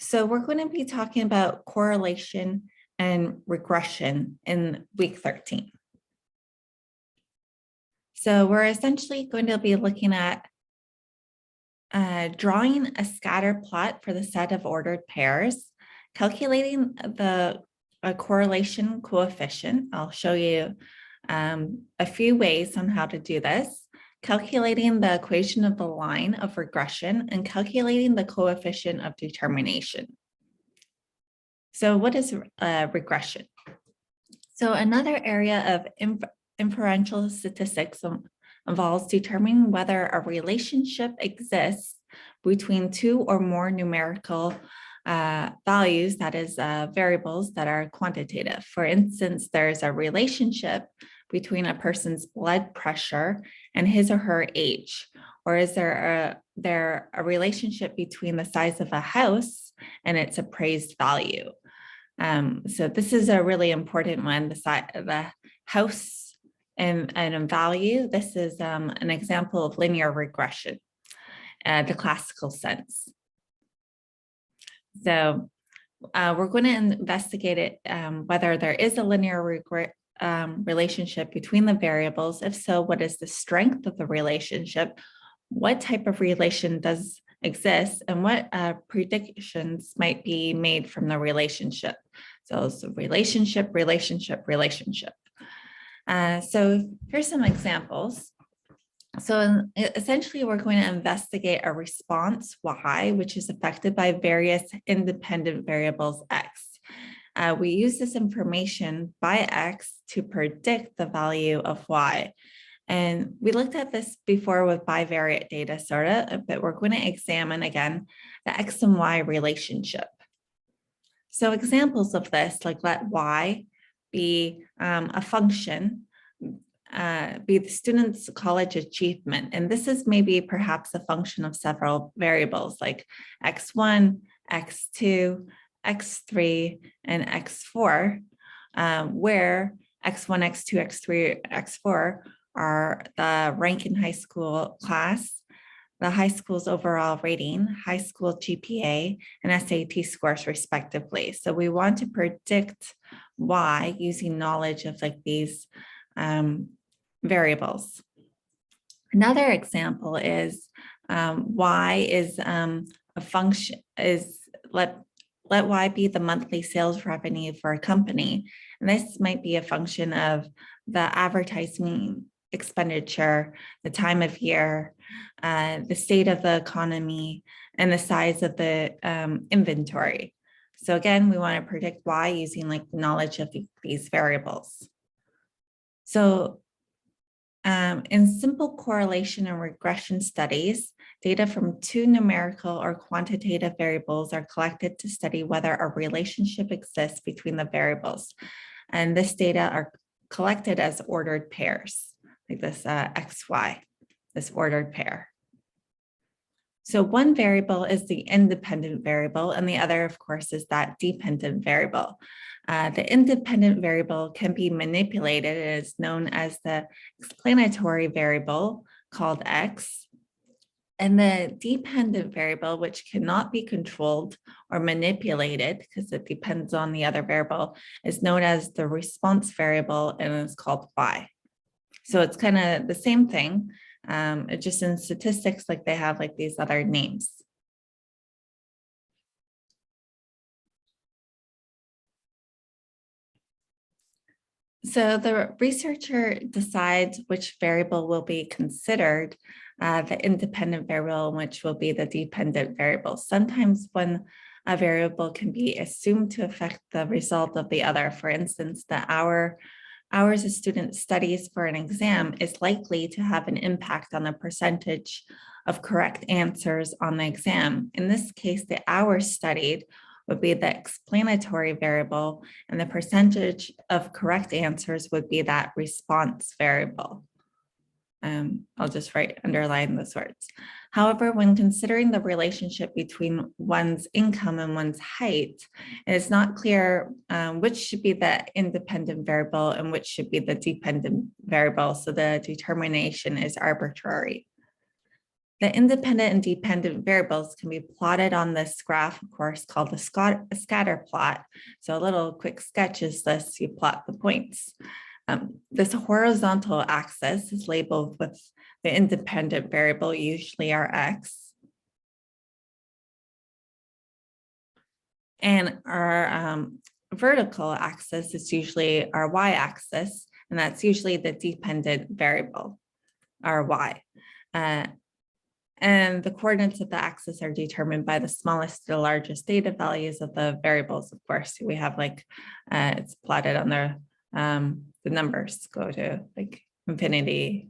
So we're going to be talking about correlation and regression in week 13. So we're essentially going to be looking at drawing a scatter plot for the set of ordered pairs, calculating the correlation coefficient. I'll show you a few ways on how to do this, calculating the equation of the line of regression, and calculating the coefficient of determination. So what is regression? So another area of inferential statistics involves determining whether a relationship exists between two or more numerical values, that is variables that are quantitative. For instance, there's a relationship between a person's blood pressure and his or her age, or is there a relationship between the size of a house and its appraised value? So this is a really important one, the house and value. This is an example of linear regression, the classical sense. So we're going to investigate it, whether there is a linear relationship between the variables. If so, what is the strength of the relationship? What type of relation does exist, and what predictions might be made from the relationship? So it's relationship. So here's some examples. So essentially, we're going to investigate a response Y, which is affected by various independent variables X. We use this information by X to predict the value of Y. And we looked at this before with bivariate data, sort of, but we're going to examine again the X and Y relationship. So examples of this, like let Y be a function, be the student's college achievement. And this is maybe perhaps a function of several variables like X1, X2, X3, and X4, where X1, X2, X3, X4 are the rank in high school class, the high school's overall rating, high school GPA, and SAT scores respectively. So we want to predict Y using knowledge of like these variables. Another example is Y is a function, is let Y be the monthly sales revenue for a company. And this might be a function of the advertising expenditure, the time of year, the state of the economy, and the size of the inventory. So again, we want to predict Y using like knowledge of these variables. So in simple correlation and regression studies, data from two numerical or quantitative variables are collected to study whether a relationship exists between the variables. And this data are collected as ordered pairs, like this XY, this ordered pair. So one variable is the independent variable, and the other, of course, is that dependent variable. The independent variable can be manipulated. It is known as the explanatory variable called X. And the dependent variable, which cannot be controlled or manipulated because it depends on the other variable, is known as the response variable and is called Y. So it's kind of the same thing. It's just in statistics, like they have like these other names. So the researcher decides which variable will be considered the independent variable, which will be the dependent variable. Sometimes one variable can be assumed to affect the result of the other. For instance, the hours a student studies for an exam is likely to have an impact on the percentage of correct answers on the exam. In this case, the hours studied would be the explanatory variable, and the percentage of correct answers would be that response variable. I'll just underline those words. However, when considering the relationship between one's income and one's height, it is not clear which should be the independent variable and which should be the dependent variable. So the determination is arbitrary. The independent and dependent variables can be plotted on this graph, of course, called the scatter plot. So a little quick sketch is this: you plot the points. This horizontal axis is labeled with the independent variable, usually our x. And our vertical axis is usually our y-axis, and that's usually the dependent variable, our y. And the coordinates of the axis are determined by the smallest to the largest data values of the variables. Of course, we have like, it's plotted on the numbers go to like infinity.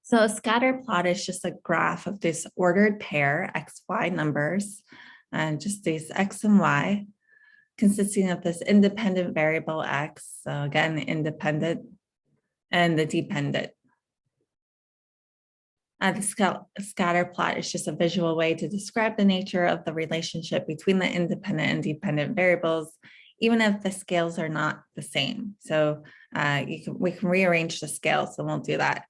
So a scatter plot is just a graph of this ordered pair, x, y numbers, and just these x and y, consisting of this independent variable x, so again, independent, and the dependent. The scatter plot is just a visual way to describe the nature of the relationship between the independent and dependent variables, even if the scales are not the same. So we can rearrange the scales, so we'll do that.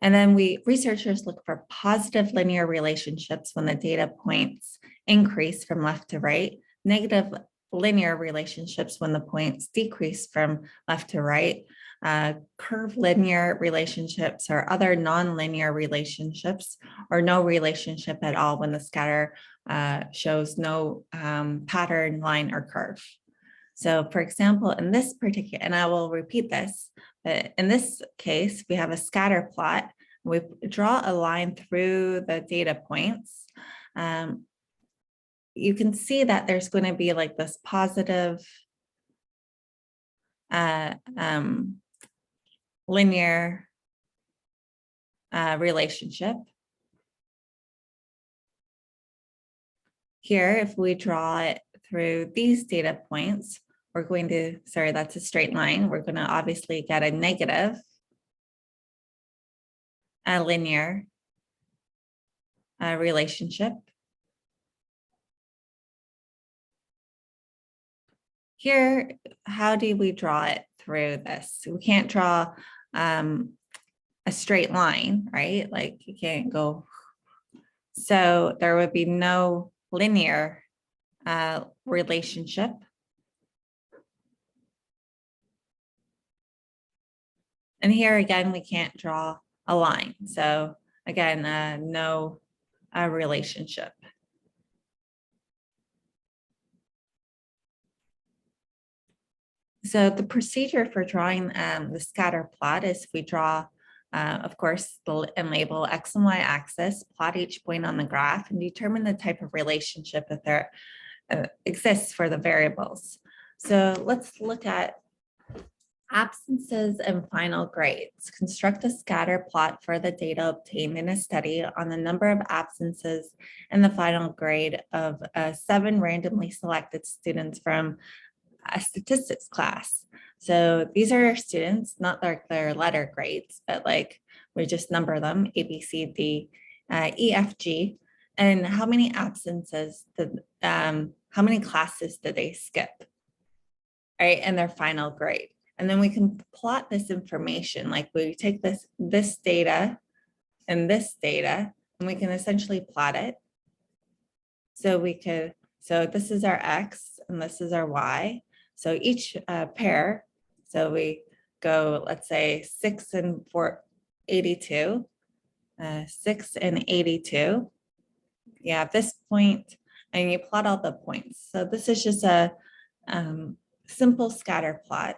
And then researchers look for positive linear relationships when the data points increase from left to right, negative linear relationships when the points decrease from left to right, curved linear relationships or other nonlinear relationships, or no relationship at all when the scatter shows no pattern, line, or curve. So for example, in this particular, and I will repeat this, but in this case, we have a scatter plot. We draw a line through the data points. You can see that there's going to be like this positive linear relationship. Here, if we draw it through these data points, we're going to, sorry, that's a straight line. We're going to obviously get a negative linear relationship. Here, how do we draw it through this? We can't draw a straight line, right? Like you can't go. So there would be no linear relationship. And here again, we can't draw a line. So again, no relationship. So the procedure for drawing the scatter plot is we draw, of course, and label X and Y axis, plot each point on the graph, and determine the type of relationship that there exists for the variables. So let's look at absences and final grades. Construct a scatter plot for the data obtained in a study on the number of absences and the final grade of 7 randomly selected students from a statistics class. So these are students, not their letter grades, but like we just number them, A, B, C, D, E, F, G. And how many absences, how many classes did they skip, right? And their final grade. And then we can plot this information. Like we take this data and this data, and we can essentially plot it. So this is our X and this is our Y. So each pair, so we go, let's say 6 and 82, 6 and 82. You have this point and you plot all the points. So this is just a simple scatter plot.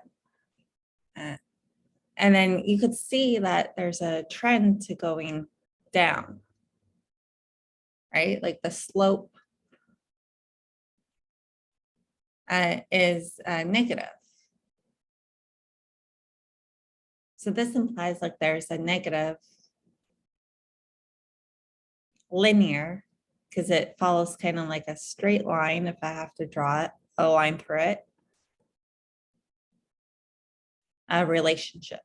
And then you could see that there's a trend to going down, right? Like the slope is negative. So this implies like there's a negative linear, because it follows kind of like a straight line if I have to draw it, a line through it, a relationship.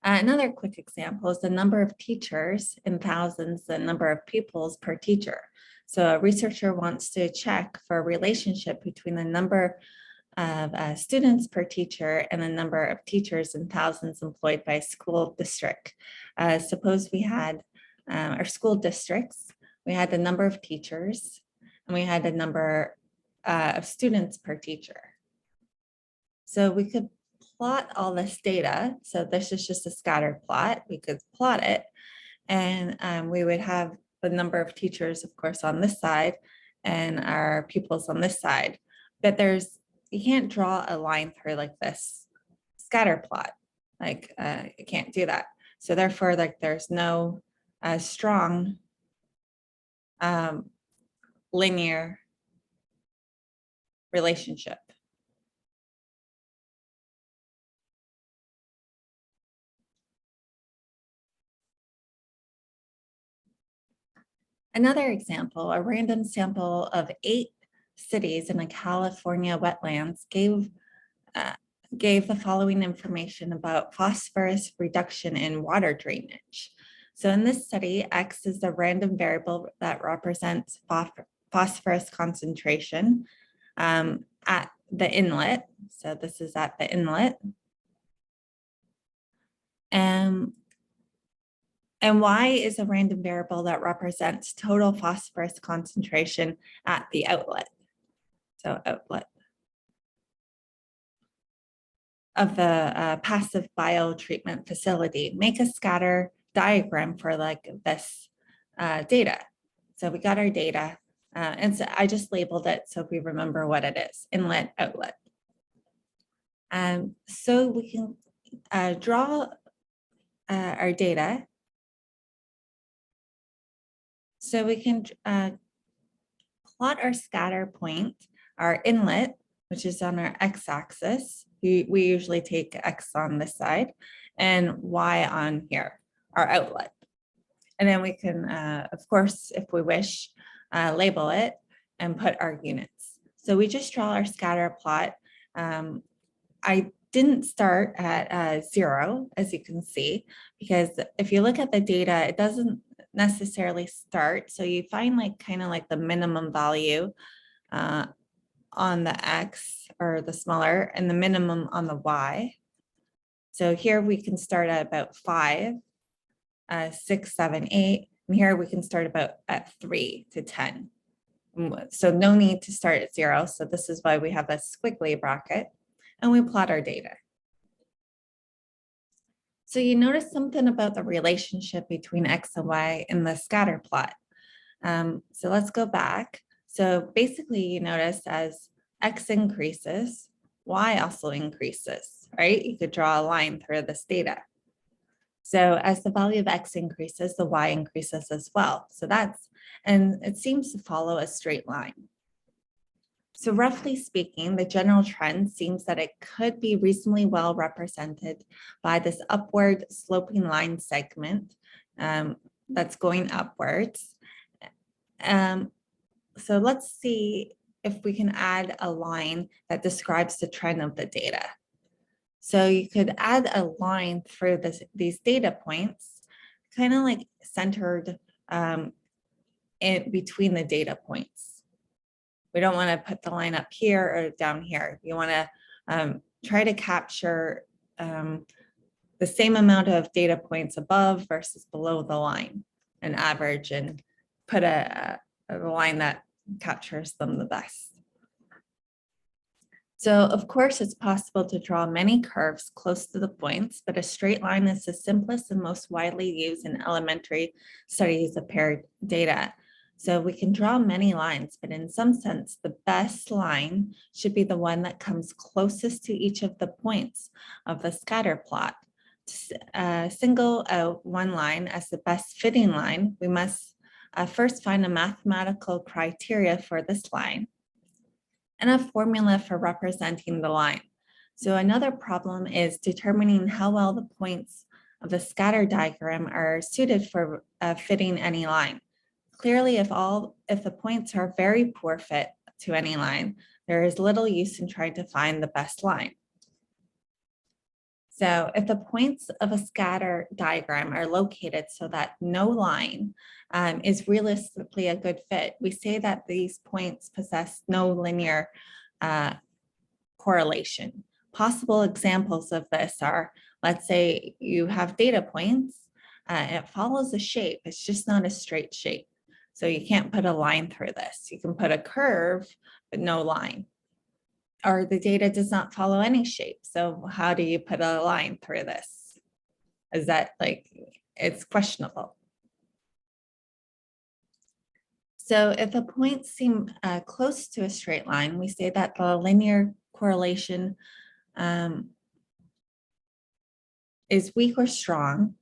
Another quick example is the number of teachers in thousands, the number of pupils per teacher. So a researcher wants to check for a relationship between the number of students per teacher and the number of teachers in thousands employed by a school district. Suppose we had our school districts, we had the number of teachers, and we had the number of students per teacher. So we could plot all this data. So this is just a scatter plot. We could plot it, and we would have the number of teachers, of course, on this side and our pupils on this side. But you can't draw a line through like this scatter plot. Like you can't do that. So therefore, like there's no strong linear relationship. Another example, a random sample of 8 cities in a California wetlands gave the following information about phosphorus reduction in water drainage. So in this study, X is the random variable that represents phosphorus concentration at the inlet. So this is at the inlet. And Y is a random variable that represents total phosphorus concentration at the outlet. So outlet of the passive biotreatment facility. Make a scatter diagram for like this data. So we got our data, and so I just labeled it so we remember what it is: inlet, outlet. So we can draw our data. So we can plot our scatter point, our inlet, which is on our x-axis. We usually take x on this side and y on here, our outlet. And then we can, of course, if we wish, label it and put our units. So we just draw our scatter plot. I didn't start at 0, as you can see, because if you look at the data, it doesn't necessarily start. So you find like kind of like the minimum value on the X or the smaller and the minimum on the Y. So here we can start at about 5, 6, 7, 8. And here we can start about at 3 to 10. So no need to start at 0. So this is why we have a squiggly bracket and we plot our data. So you notice something about the relationship between X and Y in the scatter plot. So let's go back. So basically you notice as X increases, Y also increases, right? You could draw a line through this data. So as the value of X increases, the Y increases as well. So and it seems to follow a straight line. So roughly speaking, the general trend seems that it could be reasonably well represented by this upward sloping line segment that's going upwards. So let's see if we can add a line that describes the trend of the data. So you could add a line through these data points, kind of like centered in between the data points. We don't want to put the line up here or down here. You want to try to capture the same amount of data points above versus below the line, an average, and put a line that captures them the best. So of course, it's possible to draw many curves close to the points, but a straight line is the simplest and most widely used in elementary studies of paired data. So we can draw many lines, but in some sense, the best line should be the one that comes closest to each of the points of the scatter plot. To single out one line as the best fitting line, we must first find a mathematical criteria for this line and a formula for representing the line. So another problem is determining how well the points of the scatter diagram are suited for fitting any line. Clearly, if the points are very poor fit to any line, there is little use in trying to find the best line. So if the points of a scatter diagram are located so that no line is realistically a good fit, we say that these points possess no linear correlation. Possible examples of this are, let's say you have data points, it follows a shape, it's just not a straight shape. So you can't put a line through this. You can put a curve, but no line. Or the data does not follow any shape. So how do you put a line through this? Is that like, it's questionable. So if the points seem close to a straight line, we say that the linear correlation is weak or strong,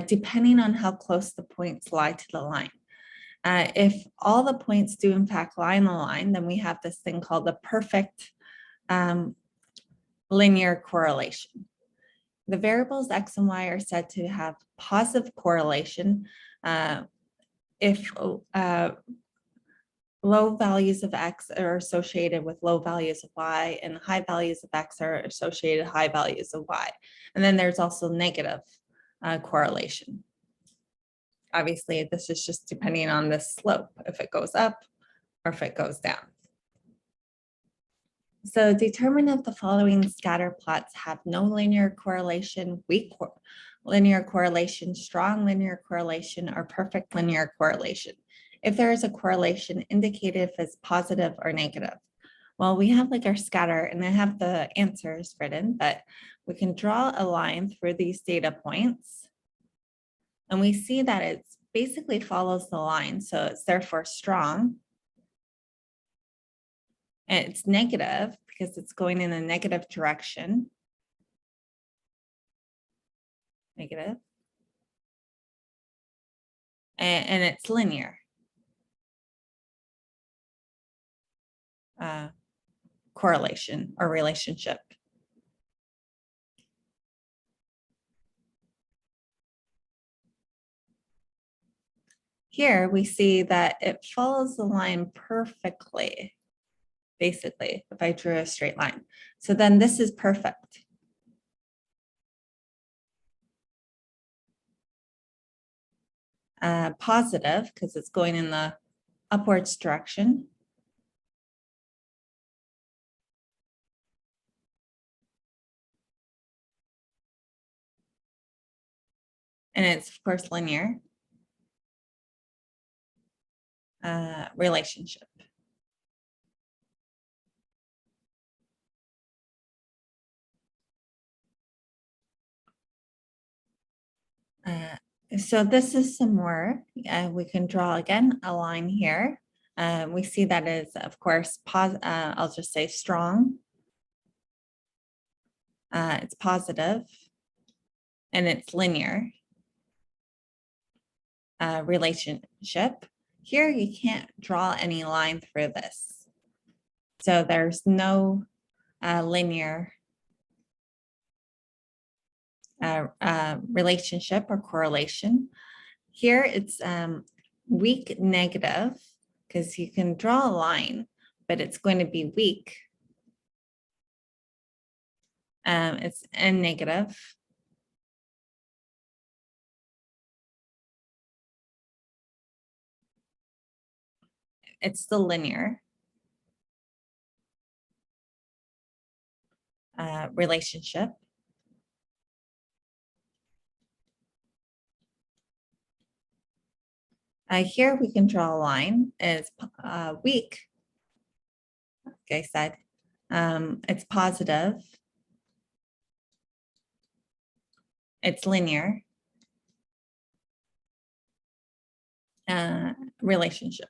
depending on how close the points lie to the line. If all the points do in fact lie in the line, then we have this thing called the perfect linear correlation. The variables x and y are said to have positive correlation if low values of x are associated with low values of y, and high values of x are associated with high values of y. And then there's also negative correlation. Obviously, this is just depending on the slope, if it goes up or if it goes down. So determine if the following scatter plots have no linear correlation, weak linear correlation, strong linear correlation, or perfect linear correlation. If there is a correlation, indicate if it's positive or negative. Well, we have like our scatter and I have the answers written, but we can draw a line through these data points. And we see that it basically follows the line. So it's therefore strong. And it's negative because it's going in a negative direction. Negative. And it's linear. Correlation or relationship. Here we see that it follows the line perfectly, basically, if I drew a straight line. So then this is perfect. Positive, because it's going in the upwards direction. And it's, of course, linear. Relationship. So this is some more. We can draw again a line here. We see that is, of course, I'll just say strong. It's positive, and it's linear. Relationship. Here you can't draw any line through this. So there's no linear relationship or correlation. Here it's weak negative because you can draw a line, but it's going to be weak. It's n negative. It's still linear. Relationship. Here we can draw a line. It's weak. Like I said, it's positive. It's linear. Relationship.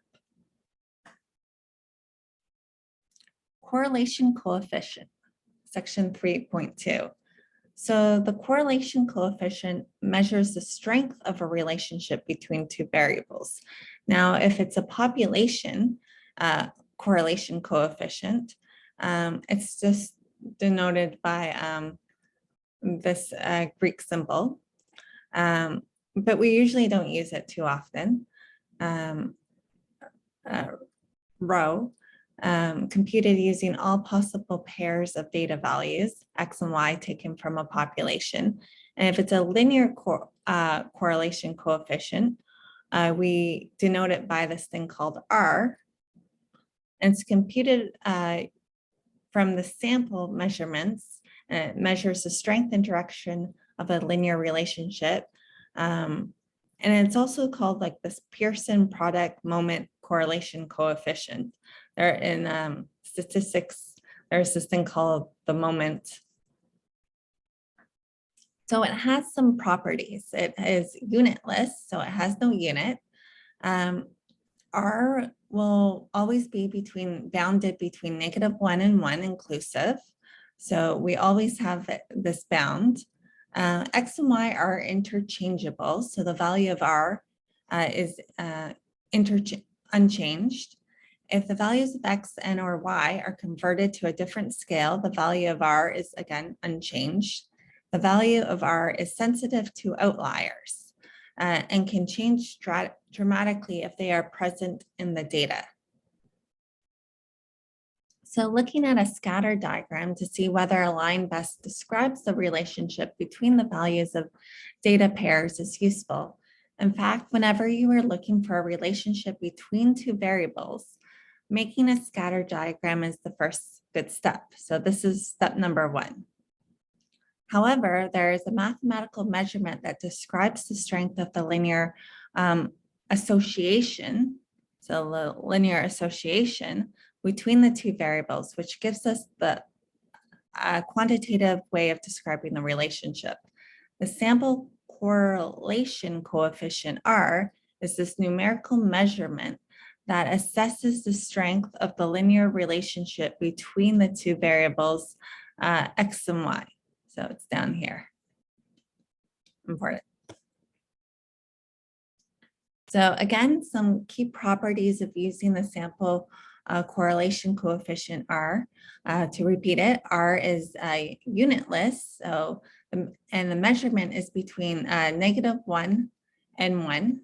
Correlation coefficient, section 3.2. So the correlation coefficient measures the strength of a relationship between two variables. Now, if it's a population correlation coefficient, it's just denoted by this Greek symbol, but we usually don't use it too often. Rho. computed using all possible pairs of data values, X and Y, taken from a population. And if it's a linear correlation coefficient, we denote it by this thing called R. And it's computed from the sample measurements. And it measures the strength and direction of a linear relationship. And it's also called like this Pearson product moment correlation coefficient. There in statistics, there's this thing called the moment. So it has some properties. It is unitless, so it has no unit. R will always be bounded between -1 and 1 inclusive. So we always have this bound. X and Y are interchangeable. So the value of R is unchanged. If the values of X and or Y are converted to a different scale, the value of R is again unchanged. The value of R is sensitive to outliers and can change dramatically if they are present in the data. So looking at a scatter diagram to see whether a line best describes the relationship between the values of data pairs is useful. In fact, whenever you are looking for a relationship between two variables, making a scatter diagram is the first good step. So this is step number 1. However, there is a mathematical measurement that describes the strength of the linear association, so the linear association between the two variables, which gives us the quantitative way of describing the relationship. The sample correlation coefficient R is this numerical measurement that assesses the strength of the linear relationship between the two variables, X and Y. So it's down here. Important. So again, some key properties of using the sample correlation coefficient R. To repeat it, R is unitless. So, and the measurement is between -1 and 1.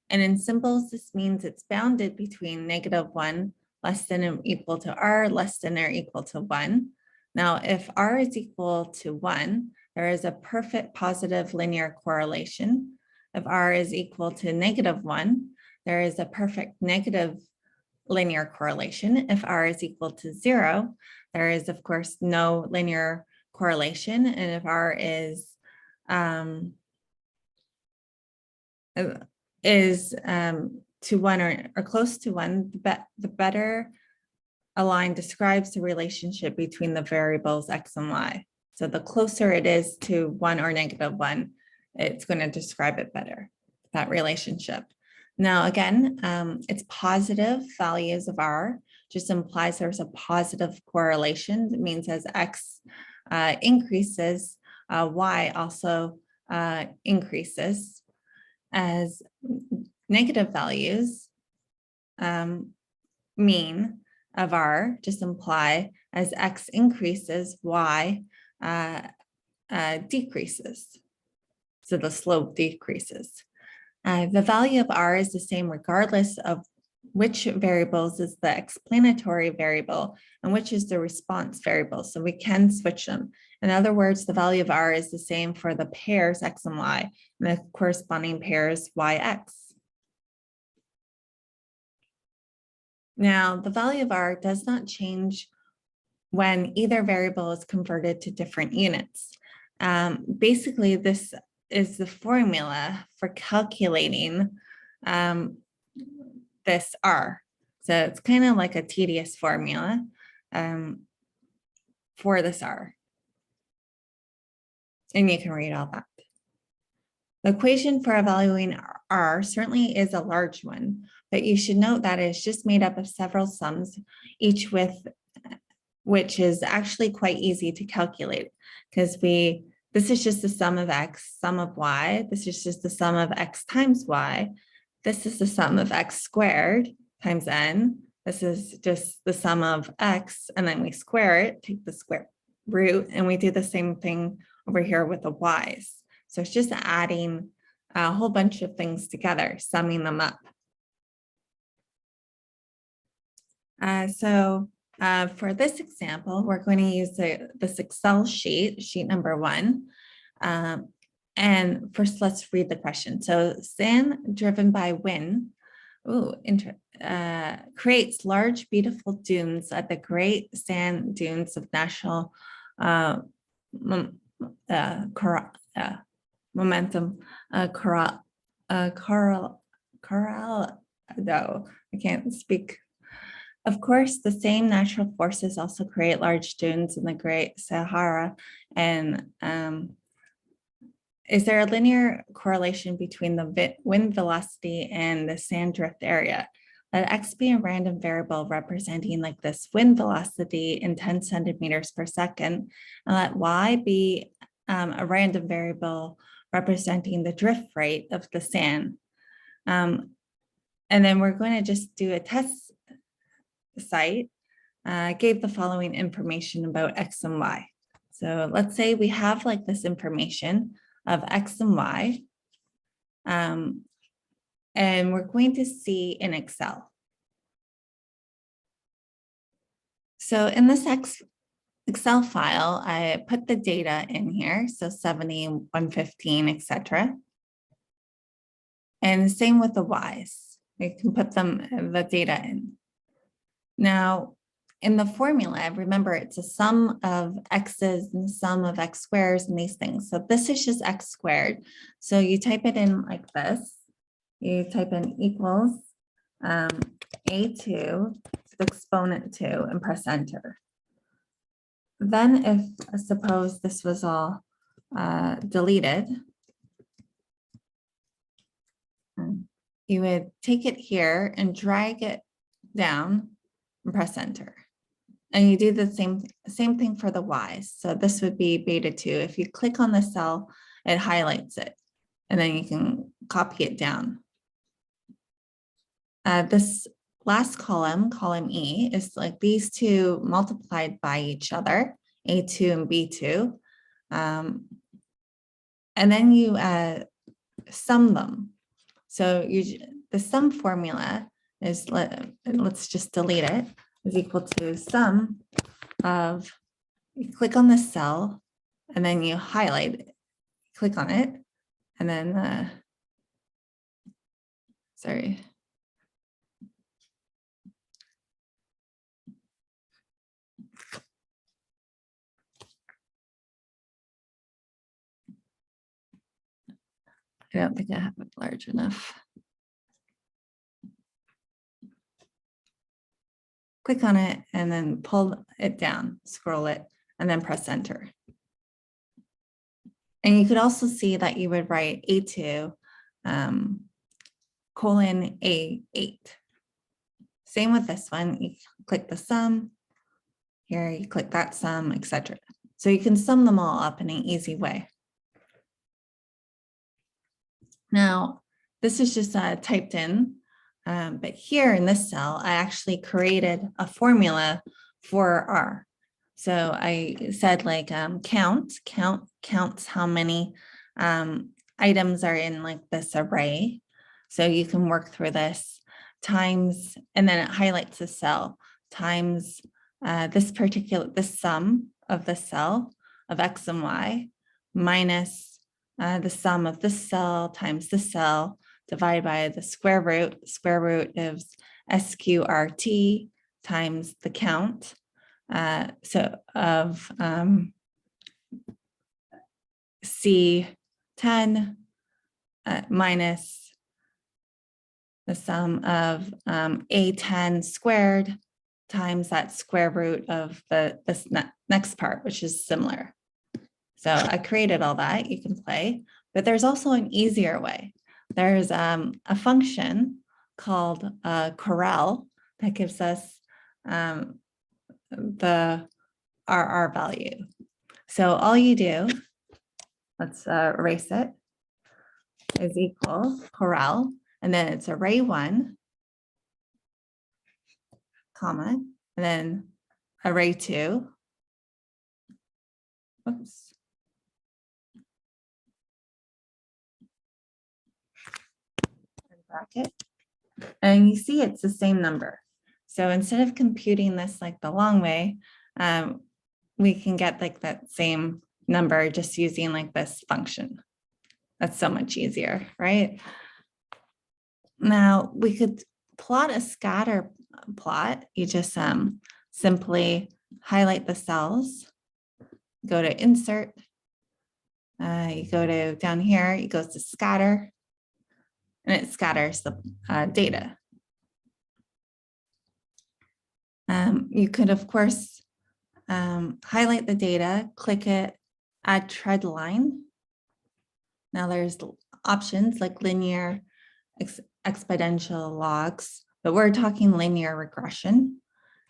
And in symbols, this means it's bounded between -1 less than or equal to R less than or equal to 1. Now, if R is equal to 1, there is a perfect positive linear correlation. If R is equal to -1, there is a perfect negative linear correlation. If R is equal to 0, there is, of course, no linear correlation. And if R is to 1 or close to 1, the better a line describes the relationship between the variables X and Y. So the closer it is to 1 or -1, it's going to describe it better, that relationship. Now, again, it's positive values of R, just implies there's a positive correlation. It means as X increases, Y also increases. As negative values mean of R just imply as X increases, Y decreases. So the slope decreases. The value of R is the same regardless of which variables is the explanatory variable and which is the response variable. So we can switch them. In other words, the value of R is the same for the pairs X and Y and the corresponding pairs YX. Now, the value of R does not change when either variable is converted to different units. Basically, this is the formula for calculating this R. So it's kind of like a tedious formula for this R. And you can read all that. The equation for evaluating R certainly is a large one, but you should note that it's just made up of several sums, each with which is actually quite easy to calculate because this is just the sum of X, sum of Y. This is just the sum of X times Y. This is the sum of X squared times N. This is just the sum of X, and then we square it, take the square root, and we do the same thing over here with the Y's. So it's just adding a whole bunch of things together, summing them up. For this example, we're going to use this Excel sheet number 1. And first, let's read the question. So sand driven by wind creates large, beautiful dunes at the Great Sand Dunes of National Momentum Corral. No, I can't speak. Of course, the same natural forces also create large dunes in the Great Sahara. And is there a linear correlation between the wind velocity and the sand drift area? Let X be a random variable representing like this wind velocity in 10 centimeters per second, and let Y be a random variable representing the drift rate of the sand. And then we're going to just do a test site. Gave the following information about X and Y. So let's say we have like this information of X and Y. And we're going to see in Excel. So in this Excel file, I put the data in here. So 70, 115, etc. And the same with the Ys. We can put the data in. Now, in the formula, remember it's a sum of x's and sum of x squares and these things. So this is just x squared. So you type it in like this. You type in equals a2 to the exponent 2 and press enter. Then if suppose this was all deleted, you would take it here and drag it down and press enter. And you do the same thing for the Ys. So this would be beta 2. If you click on the cell, it highlights it, and then you can copy it down. This last column, column E, is like these two multiplied by each other, A2 and B2. And then you sum them. So the sum formula is, let's just delete it, is equal to sum of, you click on the cell and then you highlight it, click on it, and then, sorry. I don't think I have it large enough. Click on it and then pull it down, scroll it, and then press enter. And you could also see that you would write A2 colon A8. Same with this one, you click the sum, here you click that sum, etc. So you can sum them all up in an easy way. Now, this is just typed in, but here in this cell, I actually created a formula for R. So I said like counts how many items are in like this array. So you can work through this times, and then it highlights the cell times this sum of the cell of X and Y minus the sum of this cell times this cell divided by the square root. Square root is SQRT times the count. So of C10 minus the sum of A10 squared times that square root of this next part, which is similar. So I created all that, you can play, but there's also an easier way. There's a function called corral that gives us the RR value. So all you do, let's erase it, is equal corral, and then it's array 1, comma, and then array 2, oops, bracket, and you see it's the same number. So instead of computing this like the long way, we can get like that same number just using like this function. That's so much easier, right? Now we could plot a scatter plot. You just simply highlight the cells, go to insert, you go to down here, it goes to scatter, and it scatters the data. You could, of course, highlight the data, click it, add trend line. Now there's options like linear, exponential logs, but we're talking linear regression.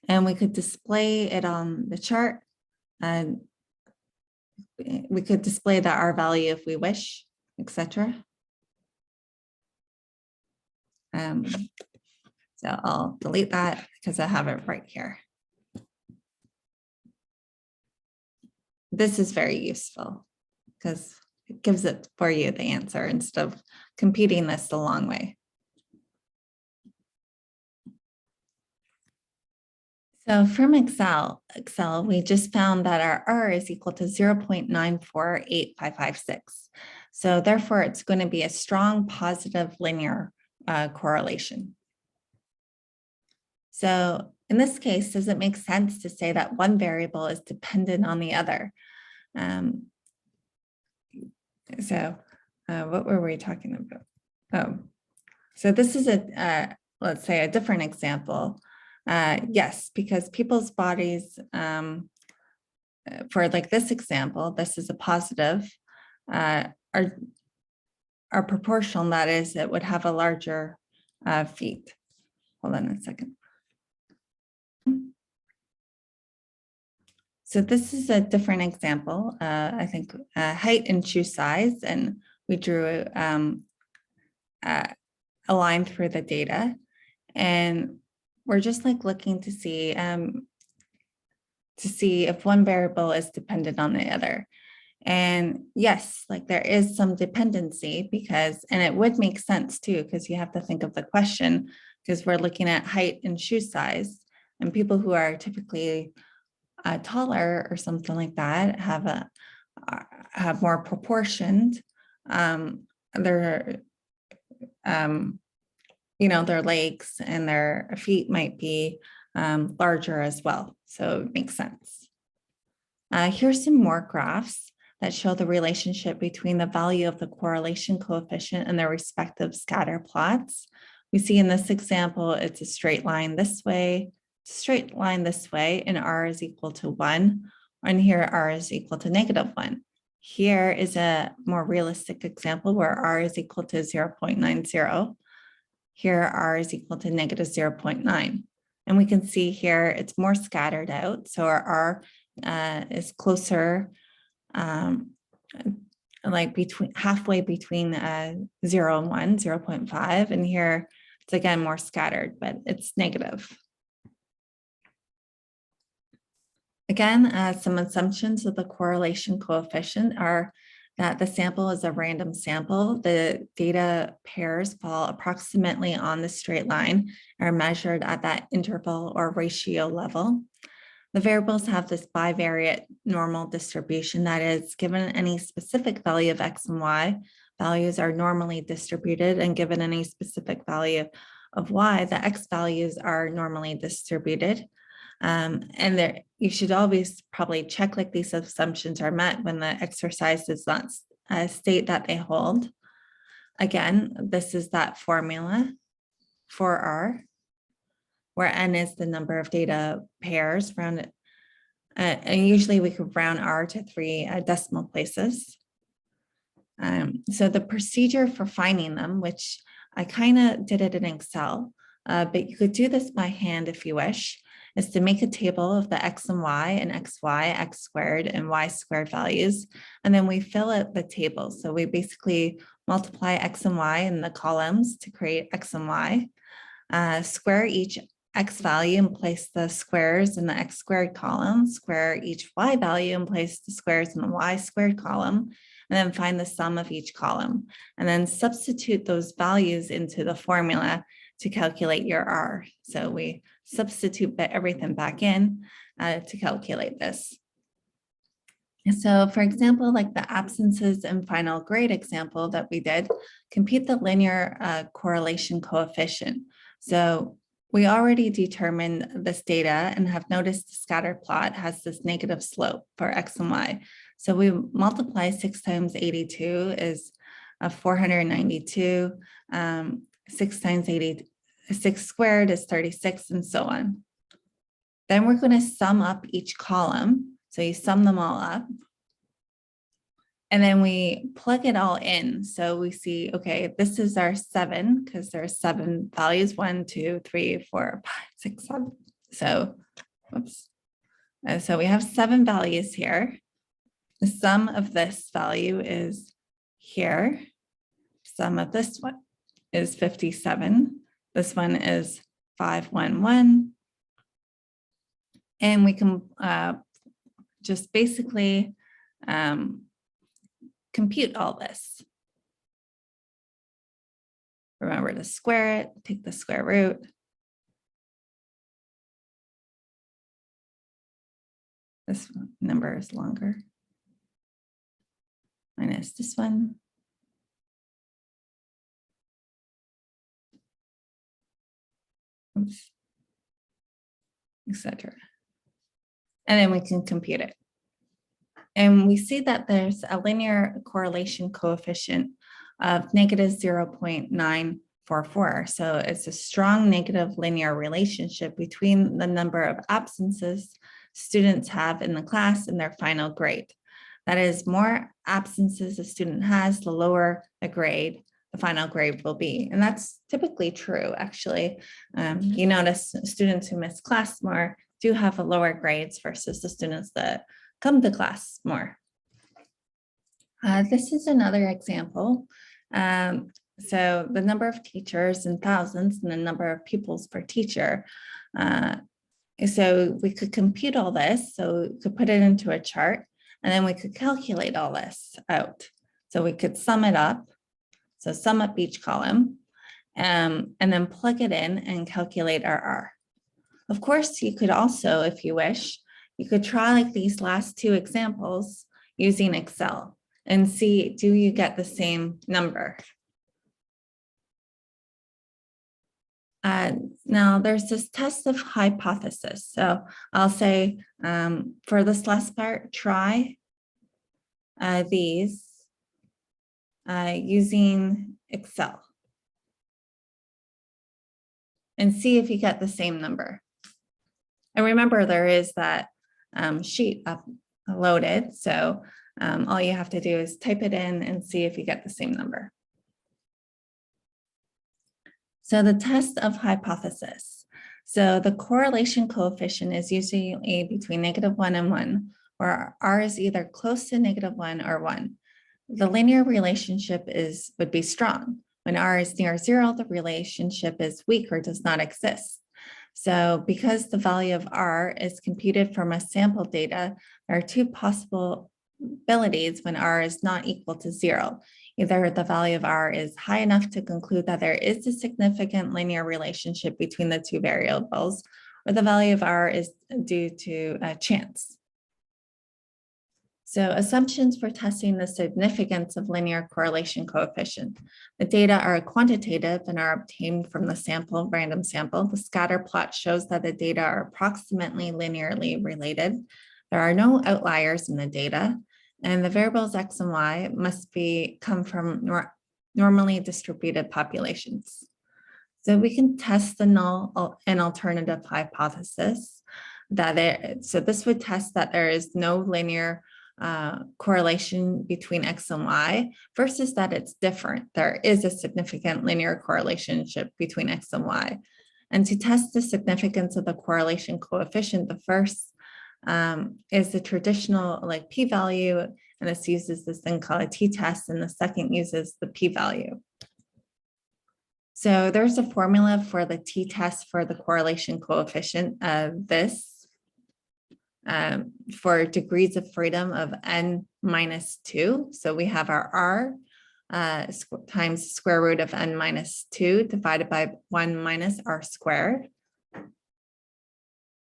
And we could display it on the chart. And we could display the R value if we wish, etc. So I'll delete that because I have it right here. This is very useful because it gives it for you the answer instead of computing this the long way. So from Excel, we just found that our R is equal to 0.948556. So therefore, it's going to be a strong positive linear correlation. So in this case, does it make sense to say that one variable is dependent on the other? What were we talking about? Oh, so this is let's say a different example. Yes, because people's bodies, for like this example, this is a positive, are proportional, that is, it would have a larger feet. Hold on a second. So this is a different example, I think height and shoe size, and we drew a line through the data, and we're just like looking to see if one variable is dependent on the other. And yes, like there is some dependency because, and it would make sense too, because you have to think of the question, because we're looking at height and shoe size, and people who are typically taller or something like that have more proportioned their their legs and their feet might be larger as well. So it makes sense. Here's some more graphs that show the relationship between the value of the correlation coefficient and their respective scatter plots. We see in this example, it's a straight line this way, straight line this way, and R is equal to 1, and here R is equal to -1. Here is a more realistic example where R is equal to 0.90. Here R is equal to -0.9. And we can see here it's more scattered out. So our R is closer, like halfway between 0 and 1, 0.5. And here it's again more scattered, but it's negative. Again, some assumptions of the correlation coefficient are that the sample is a random sample. The data pairs fall approximately on the straight line, are measured at that interval or ratio level. The variables have this bivariate normal distribution, that is, given any specific value of X and Y, values are normally distributed, and given any specific value of Y, the X values are normally distributed. And there, you should always probably check like these assumptions are met when the exercise does not state that they hold. Again, this is that formula for R, where N is the number of data pairs rounded. And usually we could round R to 3 decimal places. So the procedure for finding them, which I kind of did it in Excel, but you could do this by hand if you wish, is to make a table of the X and Y and XY, X squared and Y squared values. And then we fill out the table. So we basically multiply X and Y in the columns to create X and Y, square each X value and place the squares in the X squared column, square each Y value and place the squares in the Y squared column, and then find the sum of each column, and then substitute those values into the formula to calculate your R. So we substitute everything back in to calculate this. So for example, like the absences and final grade example that we did, compute the linear correlation coefficient. So we already determined this data and have noticed the scatter plot has this negative slope for X and Y. So we multiply 6 times 82 is 492, 6 times 86 squared is 36, and so on. Then we're going to sum up each column. So you sum them all up. And then we plug it all in. So we see, okay, this is our 7, because there are 7 values, 1, 2, 3, 4, 5, 6, 7. So, whoops. So we have 7 values here. The sum of this value is here. Sum of this one is 57. This one is 511. And we can just basically compute all this. Remember to square it, take the square root. This number is longer. Minus this one. Oops. Etc. And then we can compute it. And we see that there's a linear correlation coefficient of negative 0.944. So it's a strong negative linear relationship between the number of absences students have in the class and their final grade. That is, more absences a student has, the lower the grade, the final grade will be. And that's typically true, actually. You notice students who miss class more do have a lower grades versus the students that come to class more. This is another example. So the number of teachers in thousands and the number of pupils per teacher. So we could compute all this. So we could put it into a chart, and then we could calculate all this out. So we could sum it up. So sum up each column, and then plug it in and calculate our R. Of course, you could also, if you wish, you could try like these last 2 examples using Excel and see, do you get the same number? Now there's this test of hypothesis. So I'll say for this last part, try these using Excel and see if you get the same number. And remember, there is that sheet uploaded. So all you have to do is type it in and see if you get the same number. So the test of hypothesis. So the correlation coefficient is usually between -1 and 1, where R is either close to -1 or 1. The linear relationship would be strong. When R is near 0, the relationship is weak or does not exist. So because the value of R is computed from a sample data, there are 2 possibilities when R is not equal to 0. Either the value of R is high enough to conclude that there is a significant linear relationship between the 2 variables, or the value of R is due to chance. So assumptions for testing the significance of linear correlation coefficient. The data are quantitative and are obtained from the random sample. The scatter plot shows that the data are approximately linearly related. There are no outliers in the data, and the variables X and Y must come from normally distributed populations. So we can test the null and alternative hypothesis. So this would test that there is no linear correlation between X and Y versus that it's different. There is a significant linear correlation between X and Y. And to test the significance of the correlation coefficient, the first is the traditional like p-value, and this uses this thing called a t-test, and the second uses the p-value. So there's a formula for the t-test for the correlation coefficient of this. For degrees of freedom of n-2. So we have our R times square root of n-2 divided by 1 minus R squared.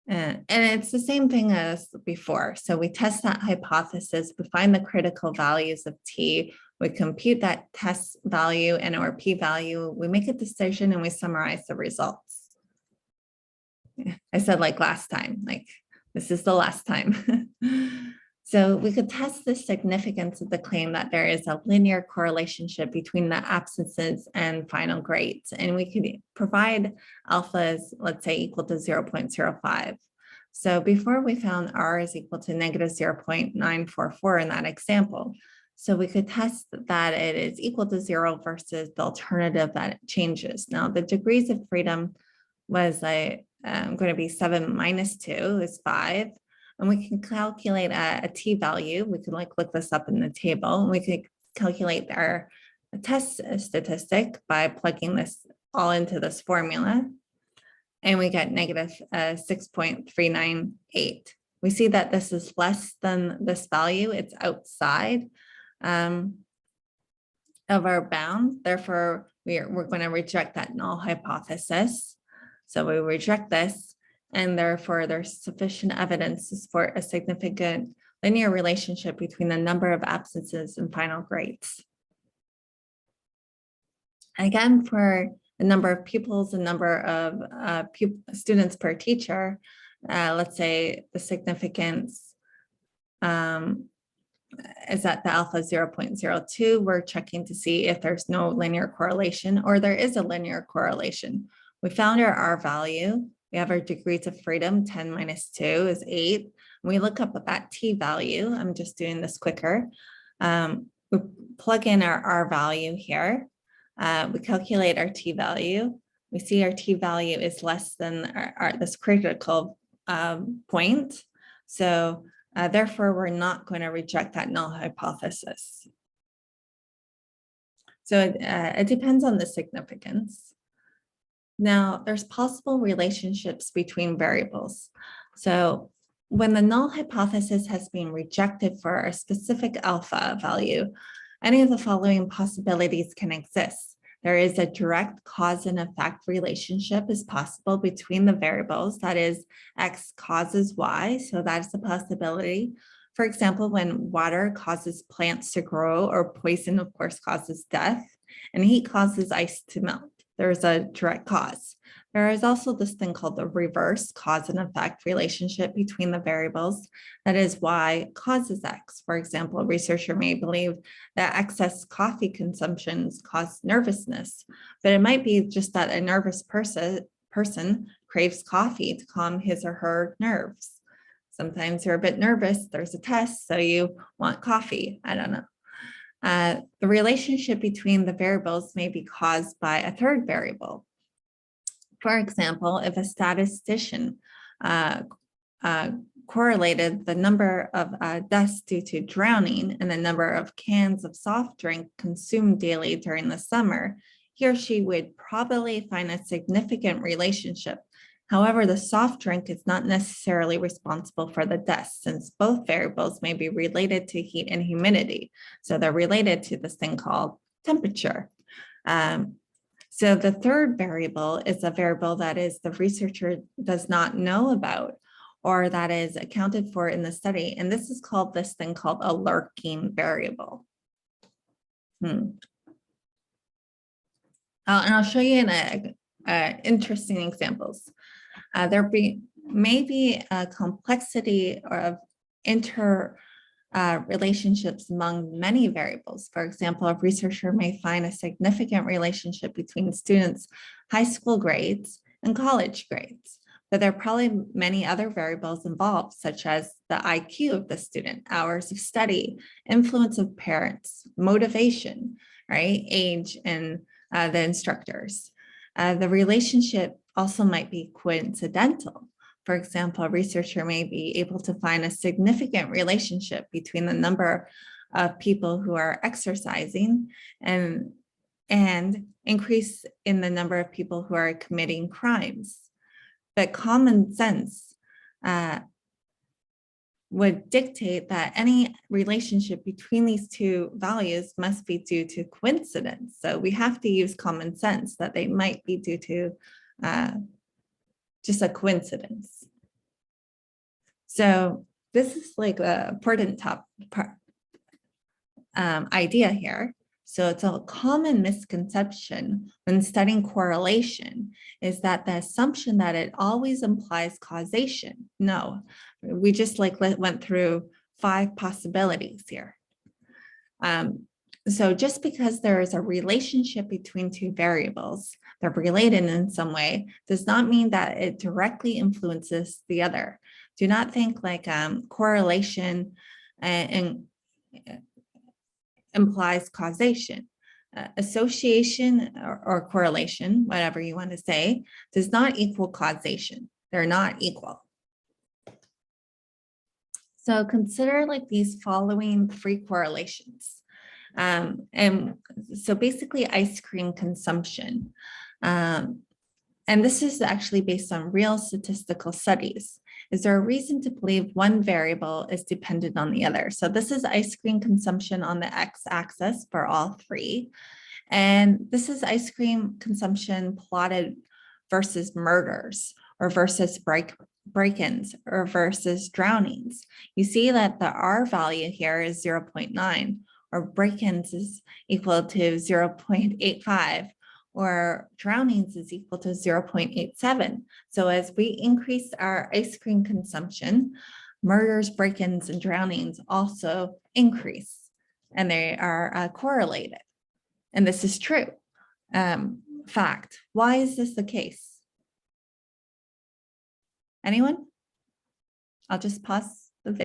And it's the same thing as before. So we test that hypothesis, we find the critical values of t, we compute that test value and or p-value, we make a decision and we summarize the results. I said like last time, like this is the last time. So we could test the significance of the claim that there is a linear correlation between the absences and final grades. And we could provide alpha as, let's say, equal to 0.05. So before we found R is equal to negative 0.944 in that example. So we could test that it is equal to 0 versus the alternative that it changes. Now the degrees of freedom was going to be 7 minus 2 is 5. And we can calculate a t-value. We could like look this up in the table. And we could calculate our test statistic by plugging this all into this formula. And we get negative 6.398. We see that this is less than this value. It's outside of our bound. Therefore, we're going to reject that null hypothesis. So we reject this. And therefore, there's sufficient evidence to support a significant linear relationship between the number of absences and final grades. Again, for the number of pupils, the number of students per teacher, let's say the significance is at the alpha 0.02. We're checking to see if there's no linear correlation or there is a linear correlation. We found our R value. We have our degrees of freedom, 10 minus 2 is 8. We look up at that t value. I'm just doing this quicker. We plug in our R value here. We calculate our t value. We see our t value is less than this critical point. So therefore, we're not going to reject that null hypothesis. So it depends on the significance. Now, there's possible relationships between variables. So when the null hypothesis has been rejected for a specific alpha value, any of the following possibilities can exist. There is a direct cause and effect relationship is possible between the variables, that is X causes Y, so that's a possibility. For example, when water causes plants to grow, or poison, of course, causes death, and heat causes ice to melt. There's a direct cause. There is also this thing called the reverse cause and effect relationship between the variables. That is Y causes X. For example, a researcher may believe that excess coffee consumptions cause nervousness, but it might be just that a nervous person craves coffee to calm his or her nerves. Sometimes you're a bit nervous, there's a test, so you want coffee. I don't know. The relationship between the variables may be caused by a third variable. For example, if a statistician correlated the number of deaths due to drowning and the number of cans of soft drink consumed daily during the summer, he or she would probably find a significant relationship. However, the soft drink is not necessarily responsible for the deaths, since both variables may be related to heat and humidity. So they're related to this thing called temperature. So the third variable is a variable that is the researcher does not know about, or that is accounted for in the study. And this is called this thing called a lurking variable. And I'll show you in interesting examples. There may be a complexity of relationships among many variables. For example, a researcher may find a significant relationship between students' high school grades and college grades, but there are probably many other variables involved, such as the IQ of the student, hours of study, influence of parents, motivation, right, age, and the instructors. The relationship also might be coincidental. For example, a researcher may be able to find a significant relationship between the number of people who are exercising and increase in the number of people who are committing crimes. But common sense would dictate that any relationship between these two values must be due to coincidence. So we have to use common sense that they might be due to just a coincidence. So this is like the important top part, idea here. So it's a common misconception when studying correlation is that the assumption that it always implies causation. No, we just like went through 5 possibilities here. So just because there is a relationship between 2 variables, they're related in some way, does not mean that it directly influences the other. Do not think like correlation and implies causation. Association or correlation, whatever you want to say, does not equal causation. They're not equal. So consider like these following 3 correlations. And so basically ice cream consumption. And this is actually based on real statistical studies. Is there a reason to believe one variable is dependent on the other? So this is ice cream consumption on the x-axis for all 3. And this is ice cream consumption plotted versus murders or versus break-ins or versus drownings. You see that the R value here is 0.9, or break-ins is equal to 0.85, or drownings is equal to 0.87. So as we increase our ice cream consumption, murders, break-ins, and drownings also increase, and they are correlated. And this is true. Fact. Why is this the case? Anyone? I'll just pause the video.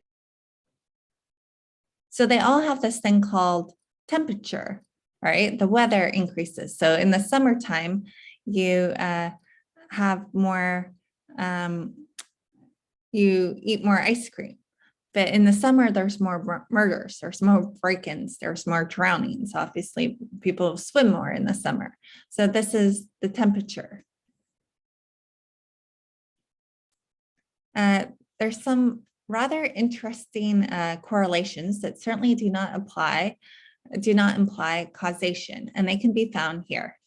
So they all have this thing called temperature, right? The weather increases. So in the summertime, you have more, you eat more ice cream. But in the summer, there's more murders, there's more break-ins, there's more drownings. Obviously, people swim more in the summer. So this is the temperature. There's some rather interesting correlations that certainly do not imply causation, and they can be found here.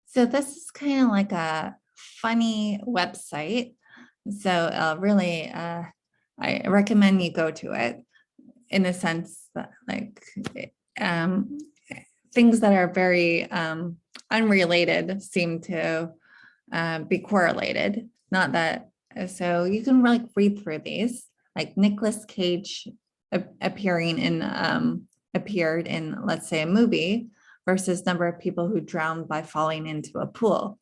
So this is kind of like a funny website. So really, I recommend you go to it, in a sense that like things that are very unrelated seem to be correlated. Not that, so you can like read through these, like Nicolas Cage appeared in, let's say, a movie versus number of people who drowned by falling into a pool.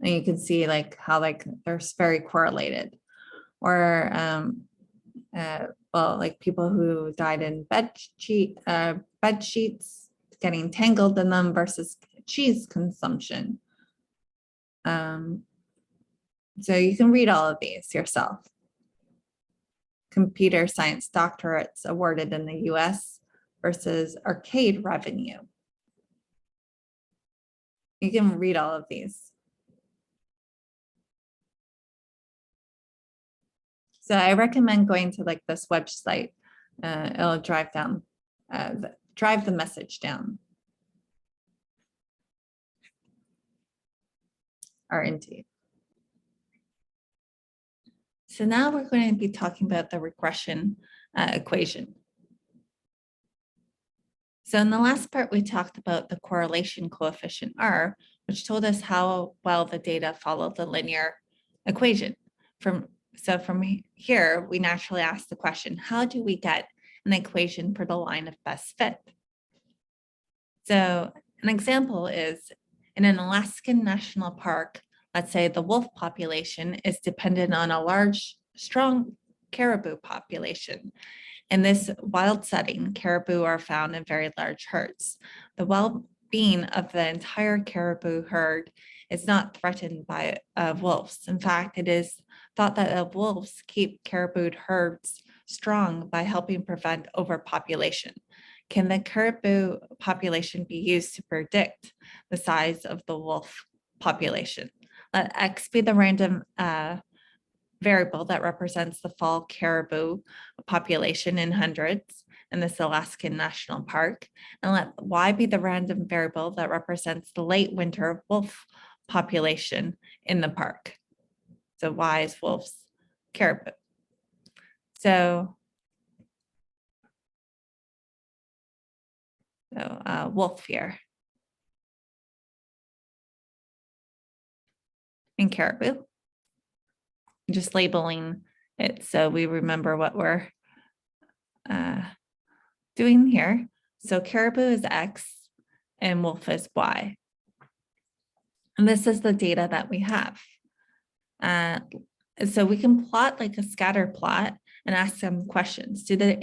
And you can see like how like they're very correlated. Or well, like people who died in bed sheets, getting tangled in them versus cheese consumption. So you can read all of these yourself. Computer science doctorates awarded in the US versus arcade revenue. You can read all of these. So I recommend going to like this website. It'll drive the message down. Or into. So now we're going to be talking about the regression equation. So in the last part, we talked about the correlation coefficient R, which told us how well the data followed the linear equation. So from here, we naturally ask the question, how do we get an equation for the line of best fit? So an example is in an Alaskan national park, let's say the wolf population is dependent on a large, strong caribou population. In this wild setting, caribou are found in very large herds. The well-being of the entire caribou herd is not threatened by wolves. In fact, it is thought that wolves keep caribou herds strong by helping prevent overpopulation. Can the caribou population be used to predict the size of the wolf population? Let X be the random variable that represents the fall caribou population in hundreds in this Alaskan National Park, and let Y be the random variable that represents the late winter wolf population in the park. So Y is wolves, caribou. So, wolf here. And caribou. Just labeling it so we remember what we're doing here. So caribou is X and wolf is Y. And this is the data that we have. So we can plot like a scatter plot and ask some questions. Does the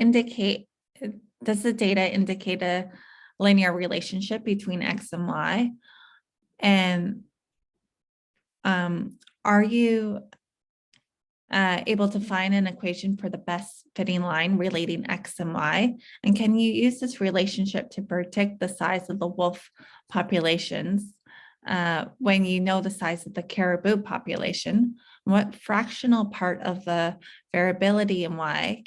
data indicate a linear relationship between X and Y? And are you able to find an equation for the best fitting line relating X and Y? And can you use this relationship to predict the size of the wolf populations when you know the size of the caribou population? What fractional part of the variability in Y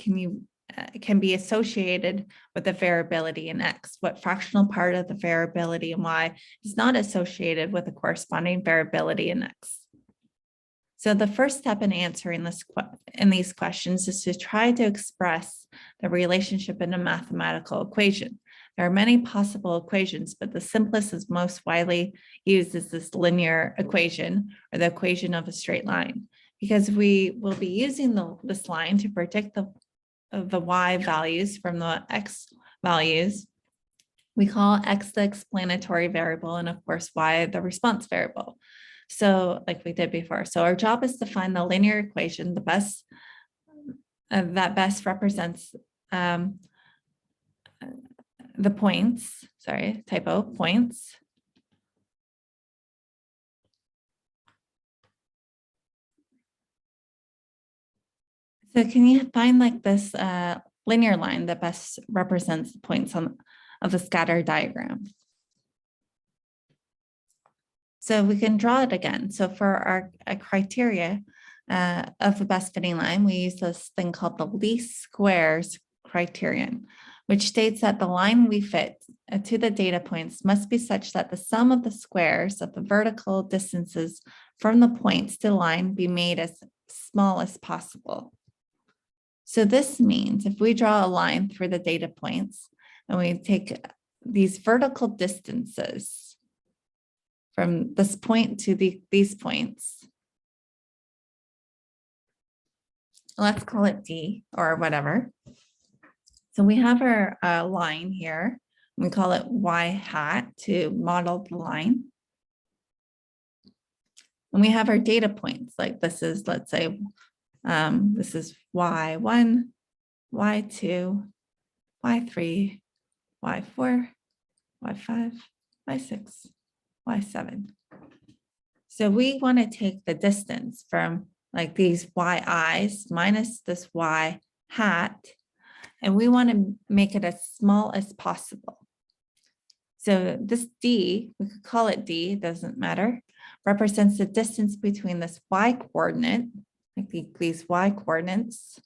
can be associated with the variability in X? What fractional part of the variability in Y is not associated with the corresponding variability in X? So the first step in answering these questions is to try to express the relationship in a mathematical equation. There are many possible equations, but the simplest is most widely used is this linear equation, or the equation of a straight line, because we will be using this line to predict the Y values from the X values. We call X the explanatory variable, and of course, Y the response variable. So like we did before. So our job is to find the linear equation, that best represents the points, points. So can you find like this linear line that best represents the points of the scatter diagram? So we can draw it again. So for our criteria of the best fitting line, we use this thing called the least squares criterion, which states that the line we fit to the data points must be such that the sum of the squares of the vertical distances from the points to the line be made as small as possible. So this means if we draw a line through the data points and we take these vertical distances from this point to these points, let's call it D or whatever. So we have our line here. We call it Y hat to model the line. And we have our data points, like this is, let's say, this is Y1, Y2, Y3, Y4, Y5, Y6, Y7. So we want to take the distance from like these Yi's minus this Y hat, and we want to make it as small as possible. So this D, we could call it D, doesn't matter, represents the distance between this Y coordinate, like these Y coordinates,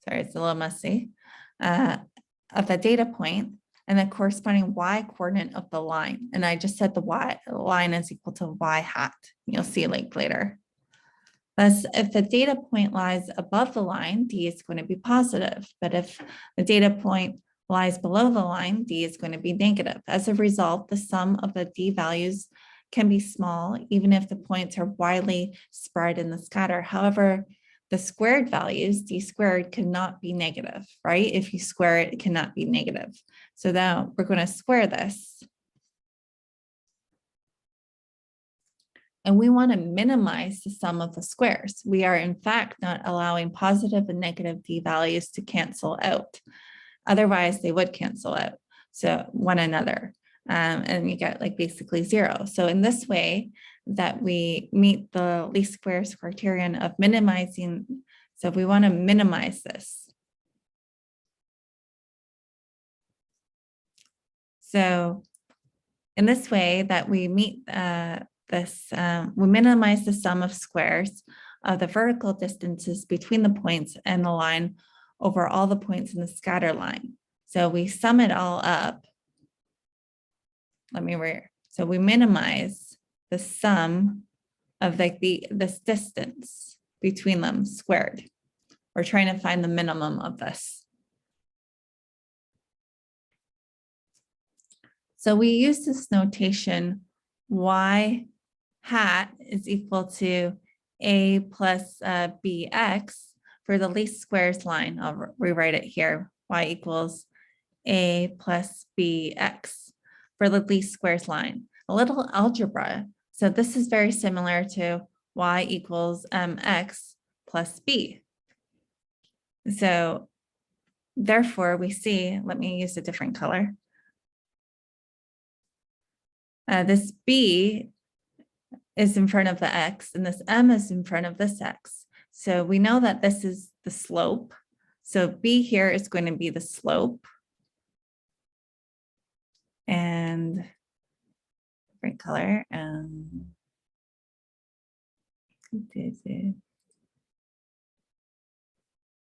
sorry, it's a little messy, of the data point, and the corresponding Y coordinate of the line. And I just said the Y line is equal to Y hat. You'll see like later. Thus, if the data point lies above the line, D is going to be positive. But if the data point lies below the line, D is going to be negative. As a result, the sum of the D values can be small, even if the points are widely spread in the scatter. However, the squared values, D squared, cannot be negative, right? If you square it, it cannot be negative. So now we're going to square this. And we want to minimize the sum of the squares. We are in fact not allowing positive and negative D values to cancel out. Otherwise, they would cancel out so one another. And you get like basically zero. So in this way that we meet the least squares criterion of minimizing. So we want to minimize this. So in this way that we meet we minimize the sum of squares of the vertical distances between the points and the line over all the points in the scatter line. So we sum it all up. So we minimize the sum of like this distance between them squared. We're trying to find the minimum of this. So we use this notation y hat is equal to a plus bx for the least squares line. I'll rewrite it here. Y equals a plus bx for the least squares line. A little algebra. So this is very similar to y equals mx plus b. So therefore we see, let me use a different color. This b is in front of the x and this m is in front of this x. So we know that this is the slope. So b here is going to be the slope. And different color. And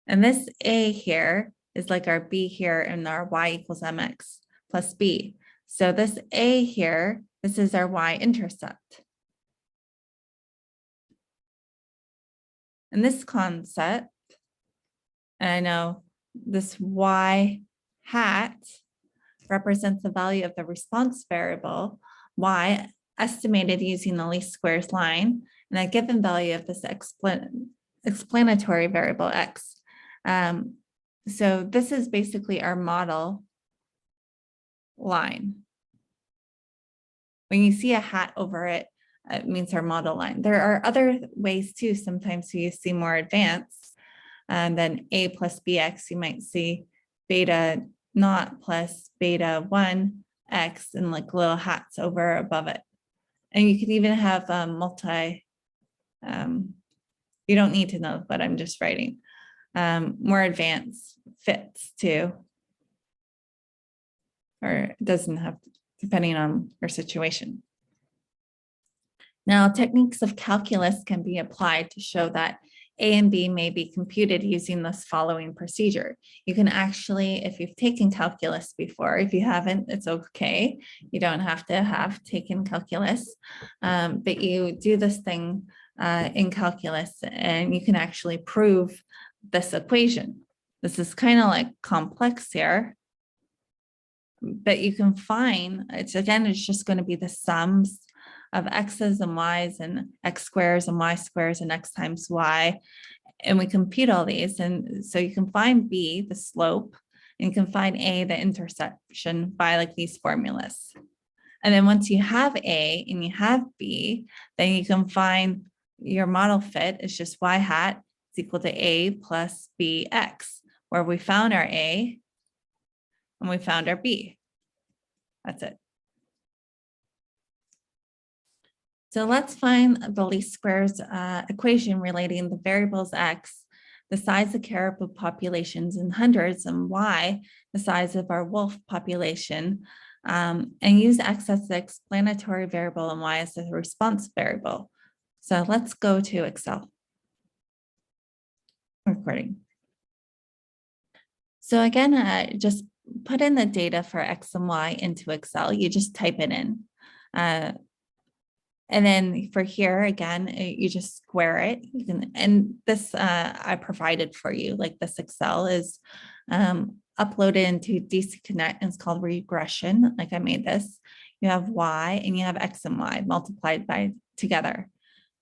this a here is like our b here and our y equals mx plus b. So this a here, this is our y-intercept. And this concept, and I know this y hat represents the value of the response variable, y, estimated using the least squares line, and a given value of this explanatory variable x. So this is basically our model line. When you see a hat over it, it means our model line. There are other ways too. Sometimes you see more advanced than a plus bx. You might see beta naught plus beta 1 x and like little hats over above it. And you can even have you don't need to know what I'm just writing. More advanced fits too. Or it doesn't have, depending on your situation. Now, techniques of calculus can be applied to show that A and B may be computed using this following procedure. You can actually, if you've taken calculus before, if you haven't, it's okay. You don't have to have taken calculus, but you do this thing in calculus and you can actually prove this equation. This is kind of like complex here, but you can find, it's just going to be the sums of x's and y's and x squares and y squares and x times y. And we compute all these. And so you can find b, the slope, and you can find a, the intersection, by like these formulas. And then once you have a and you have b, then you can find your model fit is just y hat is equal to a plus bx, where we found our a and we found our b. That's it. So let's find the least squares equation relating the variables x, the size of caribou populations in hundreds, and y, the size of our wolf population, and use x as the explanatory variable and y as the response variable. So let's go to Excel. Recording. So again, just put in the data for x and y into Excel. You just type it in. And then for here, again, you just square it. You can, and this I provided for you, like this Excel is uploaded into DC Connect, and it's called Regression. Like I made this. You have y and you have x and y multiplied by together.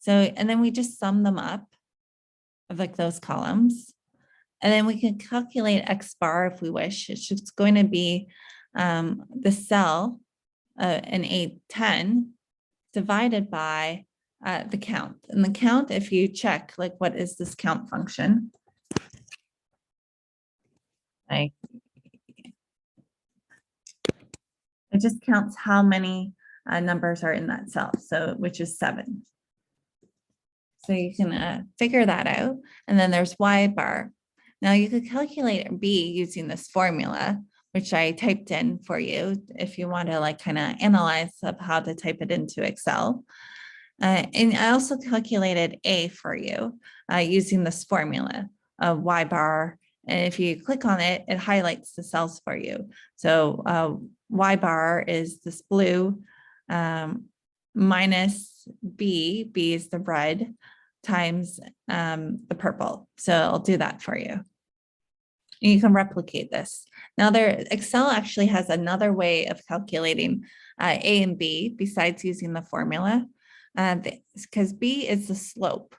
So, and then we just sum them up of like those columns. And then we can calculate x bar if we wish. It's just going to be the cell in A10 divided by the count. And the count, if you check, like what is this count function? Like, it just counts how many numbers are in that cell, so which is 7. So you can figure that out. And then there's y bar. Now you could calculate b using this formula, which I typed in for you if you want to like kind of analyze of how to type it into Excel. And I also calculated a for you using this formula of y bar And if you click on it, it highlights the cells for you. So Y bar is this blue minus B is the red, times the purple. So I'll do that for you. And you can replicate this. Now Excel actually has another way of calculating A and B besides using the formula, because B is the slope.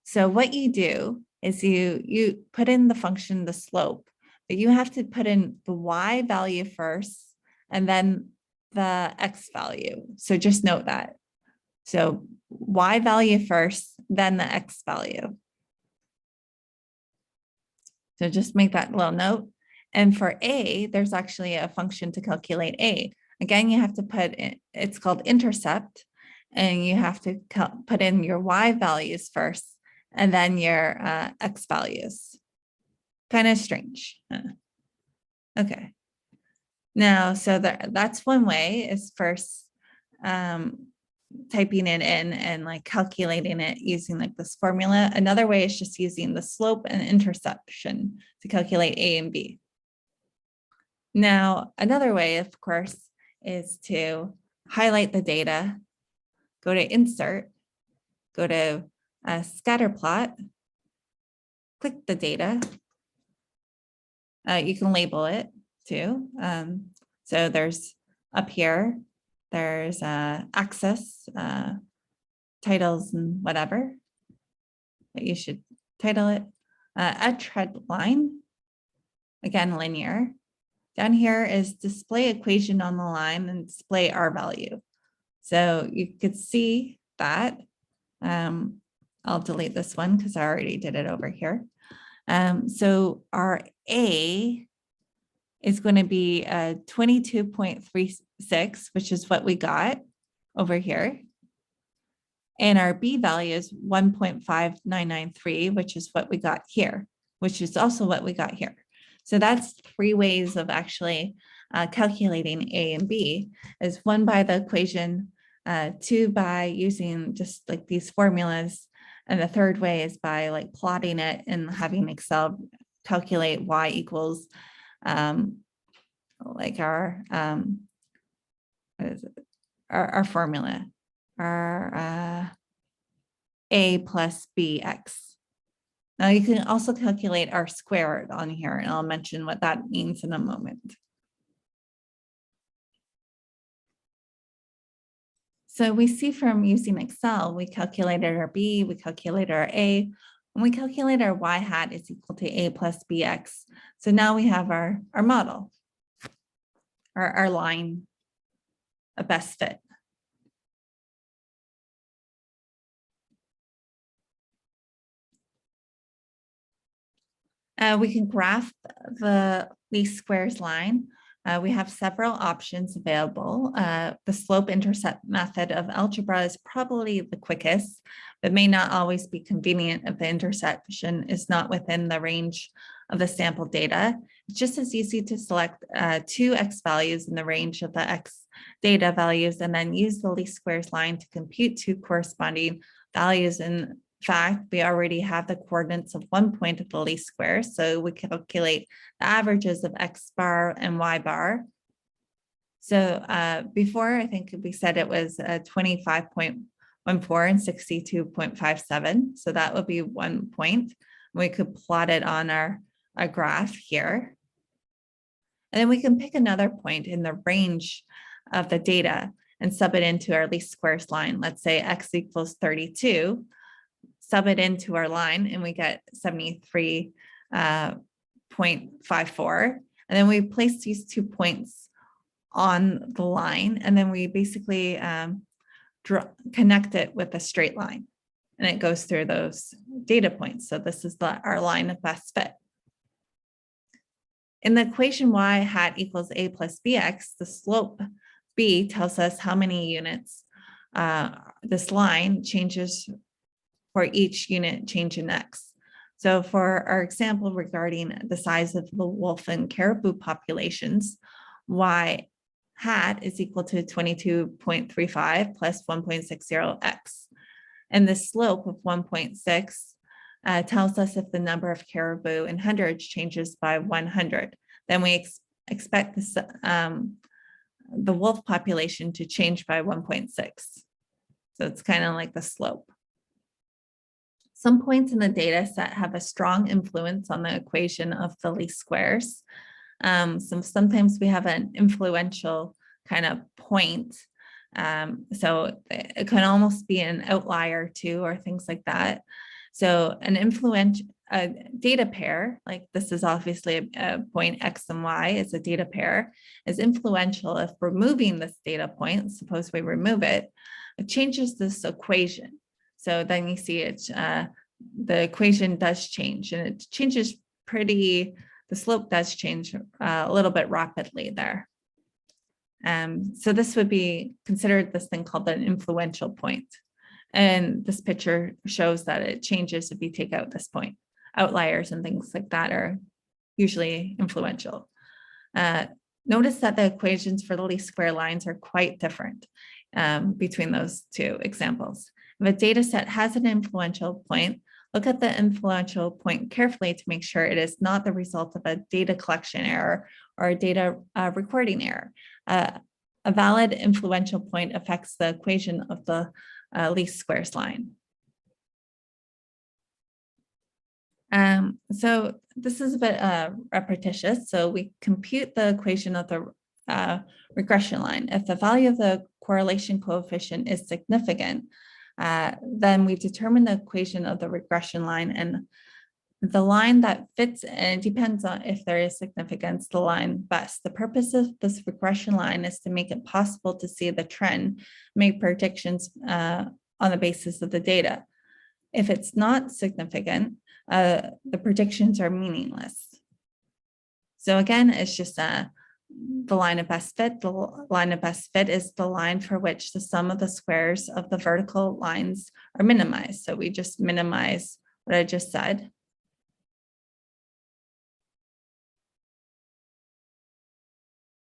So what you do is you put in the function, the slope, but you have to put in the Y value first and then the X value. So just note that. So Y value first, then the X value. So just make that little note. And for A, there's actually a function to calculate A. Again, you have to put in, it's called intercept, and you have to put in your Y values first and then your X values. Kind of strange. Okay. Now, so that's one way is first typing it in and like calculating it using like this formula. Another way is just using the slope and interception to calculate A and B. Now, another way, of course, is to highlight the data, go to Insert, go to Scatter Plot, click the data. You can label it too. So there's up here, there's axis, titles and whatever, but you should title it. A trend line, again, linear. Down here is display equation on the line and display R value. So you could see that. I'll delete this one because I already did it over here. So our A is going to be 22.36, which is what we got over here. And our B value is 1.5993, which is what we got here, which is also what we got here. So that's 3 ways of actually calculating A and B, is 1 by the equation, 2 by using just like these formulas, and the 3rd way is by like plotting it and having Excel calculate Y equals like our what is it? Our formula, our A plus BX. Now you can also calculate R squared on here, and I'll mention what that means in a moment. So we see from using Excel, we calculated our B, we calculated our A, and we calculate our Y hat is equal to A plus BX. So now we have our model, our line, a best fit. We can graph the least squares line. We have several options available. The slope-intercept method of algebra is probably the quickest, but may not always be convenient if the intersection is not within the range of the sample data. It's just as easy to select 2 X values in the range of the X data values and then use the least squares line to compute 2 corresponding values. In fact, we already have the coordinates of 1 point of the least square, so we calculate the averages of X bar and Y bar. So before, I think we said it was 25.14 and 62.57. So that would be 1 point. We could plot it on our graph here. And then we can pick another point in the range of the data and sub it into our least squares line. Let's say X equals 32. Sub it into our line and we get 73.54. And then we place these 2 points on the line, and then we basically connect it with a straight line, and it goes through those data points. So this is our line of best fit. In the equation Y hat equals A plus BX, the slope B tells us how many units this line changes for each unit change in X. So for our example regarding the size of the wolf and caribou populations, Y hat is equal to 22.35 plus 1.60x. And the slope of 1.6 tells us if the number of caribou in hundreds changes by 100. Then we expect this, the wolf population to change by 1.6. So it's kind of like the slope. Some points in the data set have a strong influence on the equation of the least squares. So sometimes we have an influential kind of point. So it can almost be an outlier too, or things like that. So an influential data pair, like this is obviously a point X and Y is a data pair, is influential if removing this data point, suppose we remove it, it changes this equation. So then you see it, the equation does change, and it changes the slope does change a little bit rapidly there. So this would be considered this thing called an influential point. And this picture shows that it changes if you take out this point. Outliers and things like that are usually influential. Notice that the equations for the least square lines are quite different between those two examples. If a data set has an influential point, look at the influential point carefully to make sure it is not the result of a data collection error or a data recording error. A valid influential point affects the equation of the least squares line. So this is a bit repetitious. So we compute the equation of the regression line. If the value of the correlation coefficient is significant, then we determine the equation of the regression line, and the line that fits, and it depends on if there is significance, the line best. The purpose of this regression line is to make it possible to see the trend, make predictions on the basis of the data. If it's not significant, the predictions are meaningless. So again, it's just the line of best fit. The line of best fit is the line for which the sum of the squares of the vertical lines are minimized. So we just minimize what I just said.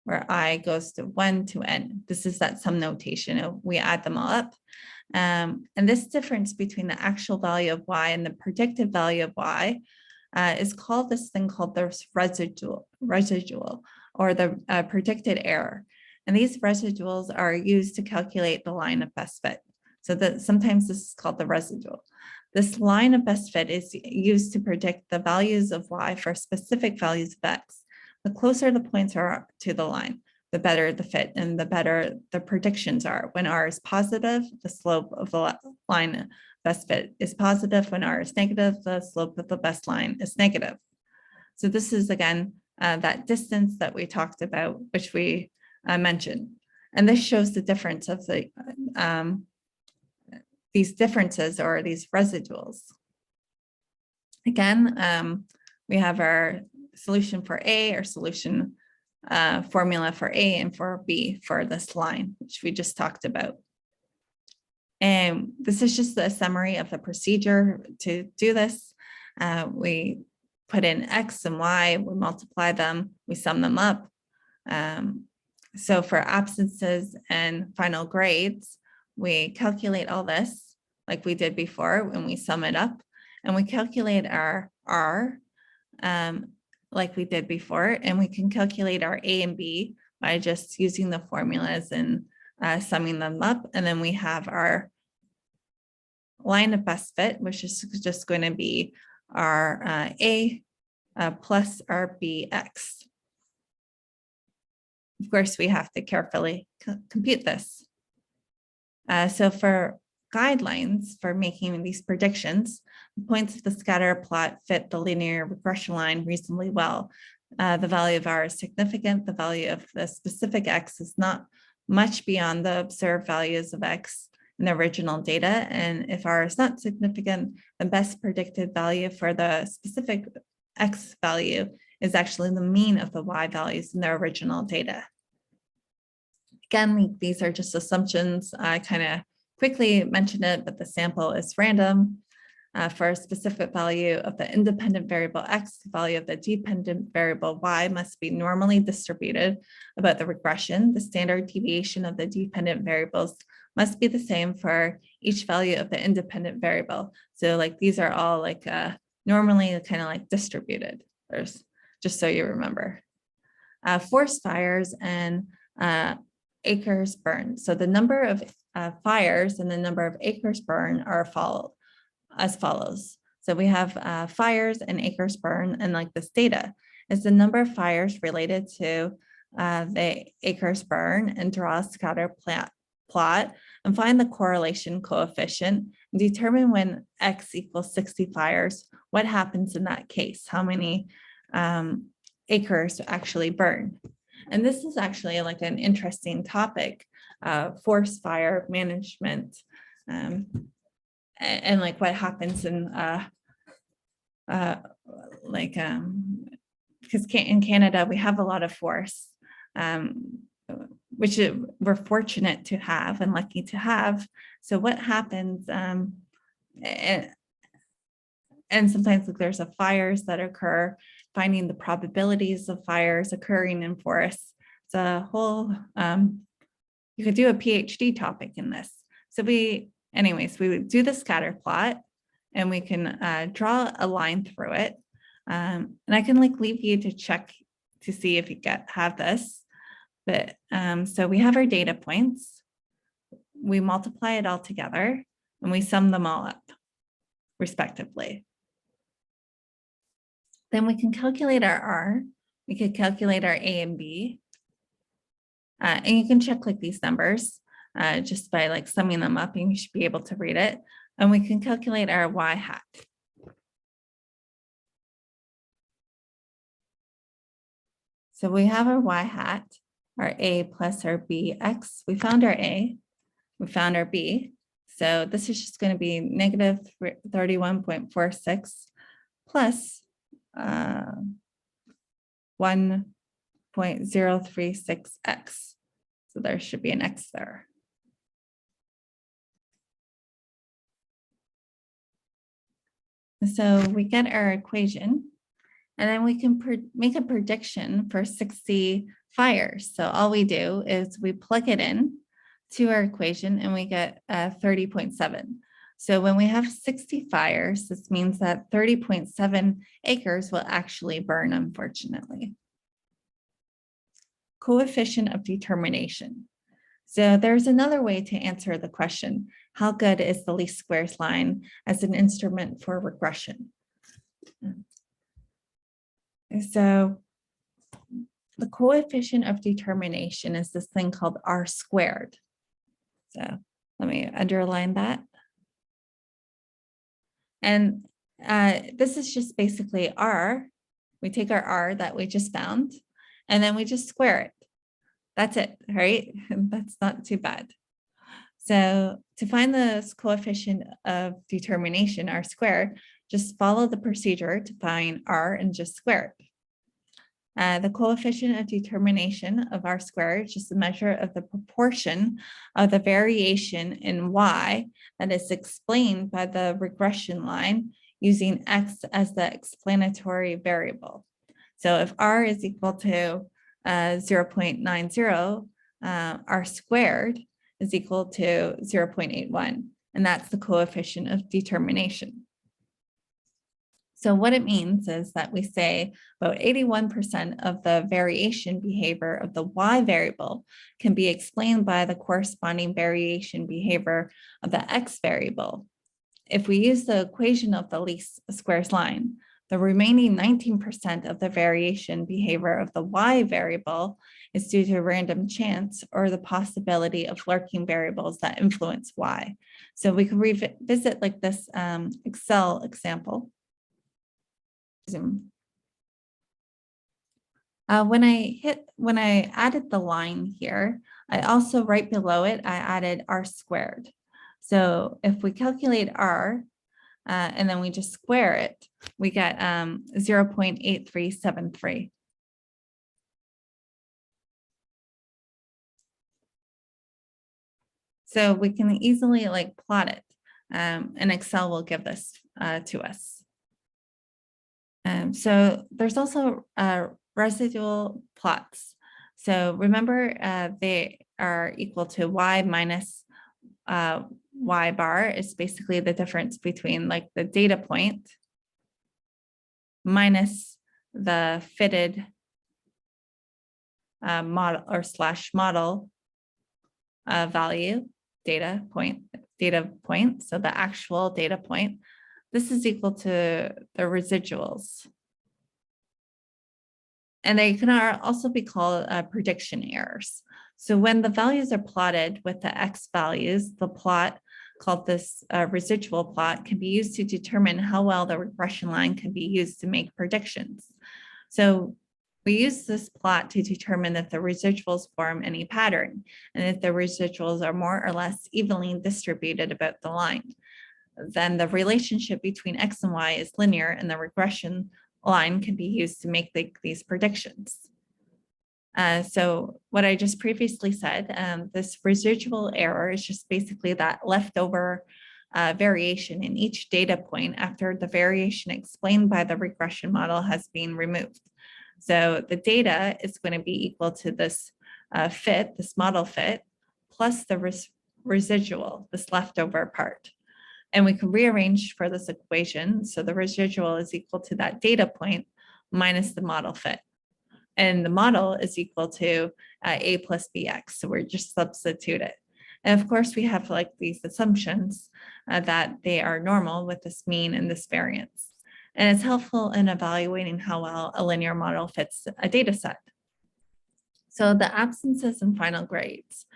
Where I goes to 1 to n. This is that sum notation. We add them all up. And this difference between the actual value of y and the predicted value of y is called this thing called the residual, or the predicted error. And these residuals are used to calculate the line of best fit. So that sometimes this is called the residual. This line of best fit is used to predict the values of y for specific values of x. The closer the points are to the line, the better the fit and the better the predictions are. When R is positive, the slope of the line best fit is positive. When R is negative, the slope of the best line is negative. So this is, again, that distance that we talked about, which we mentioned. And this shows the difference of the these differences or these residuals. Again, we have our solution for A, or solution formula for A, and for B for this line, which we just talked about. And this is just a summary of the procedure to do this. We put in X and Y, we multiply them, we sum them up. So for absences and final grades, we calculate all this like we did before when we sum it up, and we calculate our R like we did before, and we can calculate our A and B by just using the formulas and summing them up. And then we have our line of best fit, which is just going to be our A plus our BX. Of course, we have to carefully compute this. So for guidelines for making these predictions, the points of the scatter plot fit the linear regression line reasonably well. The value of R is significant. The value of the specific X is not much beyond the observed values of X in the original data. And if R is not significant, the best predicted value for the specific X value is actually the mean of the Y values in the original data. Again, these are just assumptions. I kind of quickly mentioned it, but the sample is random. For a specific value of the independent variable X, the value of the dependent variable Y must be normally distributed about the regression. The standard deviation of the dependent variables must be the same for each value of the independent variable. So like these are all like normally kind of like distributed, just so you remember. Forest fires and acres burned. So the number of fires and the number of acres burned are as follows. So we have fires and acres burned, and like this data is the number of fires related to the acres burn, and draw a scatter plot and find the correlation coefficient and determine when X equals 60 fires, what happens in that case, how many acres actually burn. And this is actually like an interesting topic, forest fire management, and like what happens in because in Canada we have a lot of forests, which we're fortunate to have and lucky to have. So what happens, and sometimes like there's fires that occur, finding the probabilities of fires occurring in forests. It's a whole, you could do a PhD topic in this. So we would do the scatter plot, and we can draw a line through it. And I can like leave you to check to see if you have this. But so we have our data points, we multiply it all together, and we sum them all up respectively. Then we can calculate our R, we could calculate our A and B. And you can check like these numbers just by like summing them up, and you should be able to read it. And we can calculate our Y hat. So we have our Y hat, our A plus our BX. We found our A, we found our B. So this is just going to be negative 31.46 plus 1.036x. So there should be an X there. So we get our equation, and then we can make a prediction for 60 fires. So all we do is we plug it in to our equation, and we get 30.7. So when we have 60 fires, this means that 30.7 acres will actually burn, unfortunately. Coefficient of determination. So there's another way to answer the question, how good is the least squares line as an instrument for regression? So the coefficient of determination is this thing called R squared. So let me underline that. And this is just basically R. We take our R that we just found, and then we just square it. That's it, right? That's not too bad. So to find the coefficient of determination, R squared, just follow the procedure to find R and just square it. The coefficient of determination of R squared is just a measure of the proportion of the variation in Y that is explained by the regression line using X as the explanatory variable. So if R is equal to 0.90, R squared is equal to 0.81, and that's the coefficient of determination. So what it means is that we say about 81% of the variation behavior of the Y variable can be explained by the corresponding variation behavior of the X variable. If we use the equation of the least squares line, the remaining 19% of the variation behavior of the Y variable is due to random chance or the possibility of lurking variables that influence Y. So we can revisit like this Excel example. When I added the line here, I also right below it, I added R squared. So if we calculate R and then we just square it, we get 0.8373. So we can easily like plot it, and Excel will give this to us. So there's also residual plots. So remember, they are equal to Y minus Y bar is basically the difference between like the data point minus the fitted model or slash model value data point. So the actual data point, this is equal to the residuals. And they can also be called prediction errors. So when the values are plotted with the X values, the plot called this residual plot can be used to determine how well the regression line can be used to make predictions. So we use this plot to determine if the residuals form any pattern and if the residuals are more or less evenly distributed about the line. Then the relationship between X and Y is linear and the regression line can be used to make these predictions. So what I just previously said, this residual error is just basically that leftover variation in each data point after the variation explained by the regression model has been removed. So the data is going to be equal to this fit, this model fit, plus the residual, this leftover part. And we can rearrange for this equation. So the residual is equal to that data point minus the model fit. And the model is equal to A plus BX. So we're just substitute it. And of course, we have like these assumptions that they are normal with this mean and this variance. And it's helpful in evaluating how well a linear model fits a data set. So the absences and final grades.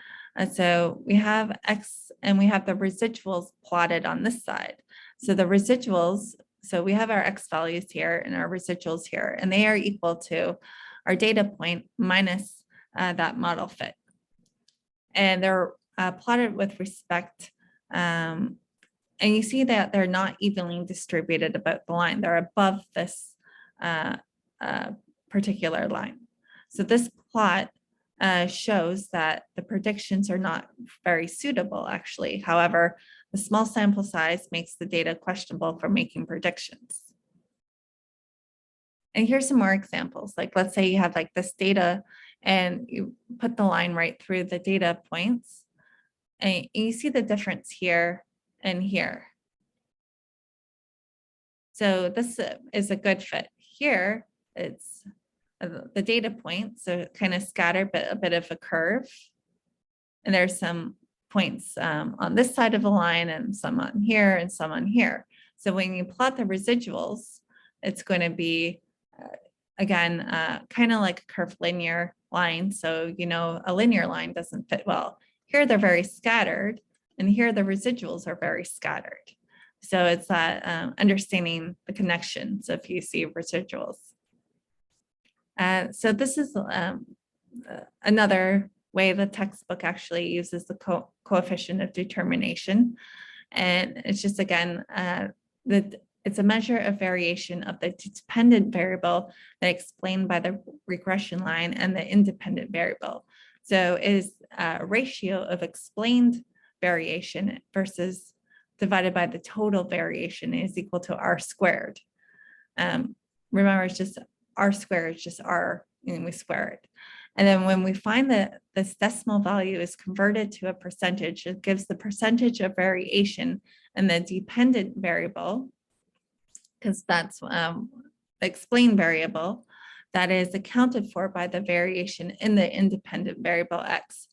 So we have X and we have the residuals plotted on this side. So the residuals, so we have our X values here and our residuals here, and they are equal to our data point minus that model fit. And they're plotted with respect, and you see that they're not evenly distributed about the line. They're above this particular line. So this plot shows that the predictions are not very suitable, actually. However, the small sample size makes the data questionable for making predictions. And here's some more examples. Like, let's say you have like this data and you put the line right through the data points, and you see the difference here and here. So this is a good fit. Here, it's the data point, so kind of scattered, but a bit of a curve. And there's some points on this side of the line and some on here and some on here. So when you plot the residuals, it's going to be, again, kind of like a curved linear line. So, you know, a linear line doesn't fit well. Here they're very scattered, and here the residuals are very scattered. So it's that understanding the connections if you see residuals. So this is another way the textbook actually uses the coefficient of determination. And it's just, again, it's a measure of variation of the dependent variable that explained by the regression line and the independent variable. So it is a ratio of explained variation versus divided by the total variation is equal to R squared. Remember, it's just R squared is just R, and we square it. And then when we find that this decimal value is converted to a percentage, it gives the percentage of variation in the dependent variable, because that's the explained variable that is accounted for by the variation in the independent variable X.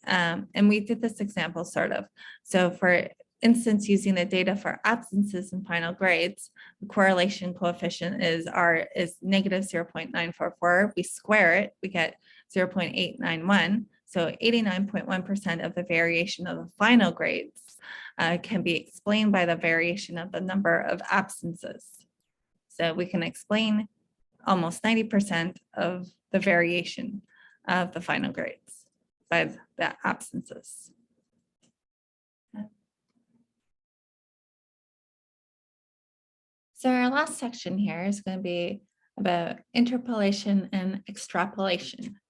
And we did this example sort of. So for instance, using the data for absences and final grades, the correlation coefficient is negative 0.944. We square it, we get 0.891. So 89.1% of the variation of the final grades can be explained by the variation of the number of absences. So we can explain almost 90% of the variation of the final grades by the absences. So our last section here is going to be about interpolation and extrapolation.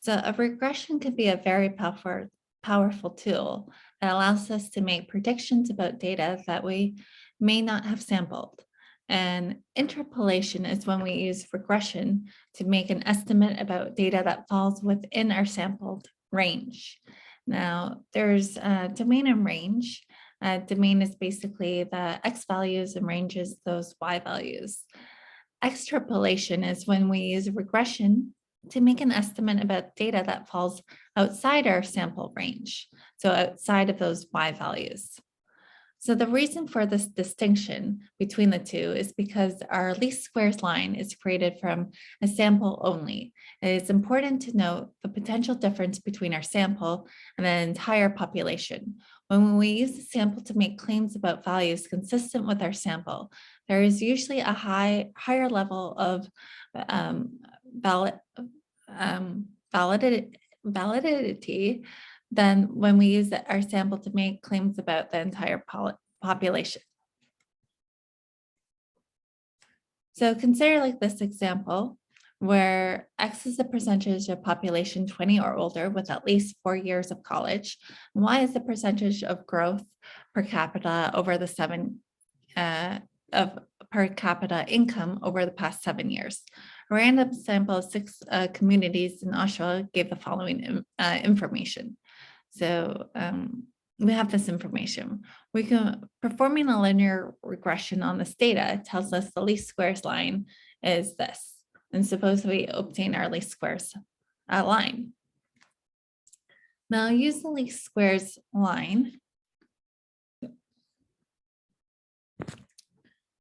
So a regression could be a very powerful tool that allows us to make predictions about data that we may not have sampled. And interpolation is when we use regression to make an estimate about data that falls within our sampled range. Now, there's domain and range. Domain is basically the X values and range is those Y values. Extrapolation is when we use regression to make an estimate about data that falls outside our sample range, so outside of those Y values. So the reason for this distinction between the two is because our least squares line is created from a sample only. It is important to note the potential difference between our sample and the entire population. When we use the sample to make claims about values consistent with our sample, there is usually a higher level of validity than when we use our sample to make claims about the entire population. So consider like this example where X is the percentage of population 20 or older with at least 4 years of college, and Y is the percentage of growth per capita over the per capita income over the past 7 years. A random sample of 6 communities in Australia gave the following information. So we have this information. Performing a linear regression on this data tells us the least squares line is this. And suppose we obtain our least squares line. Now use the least squares line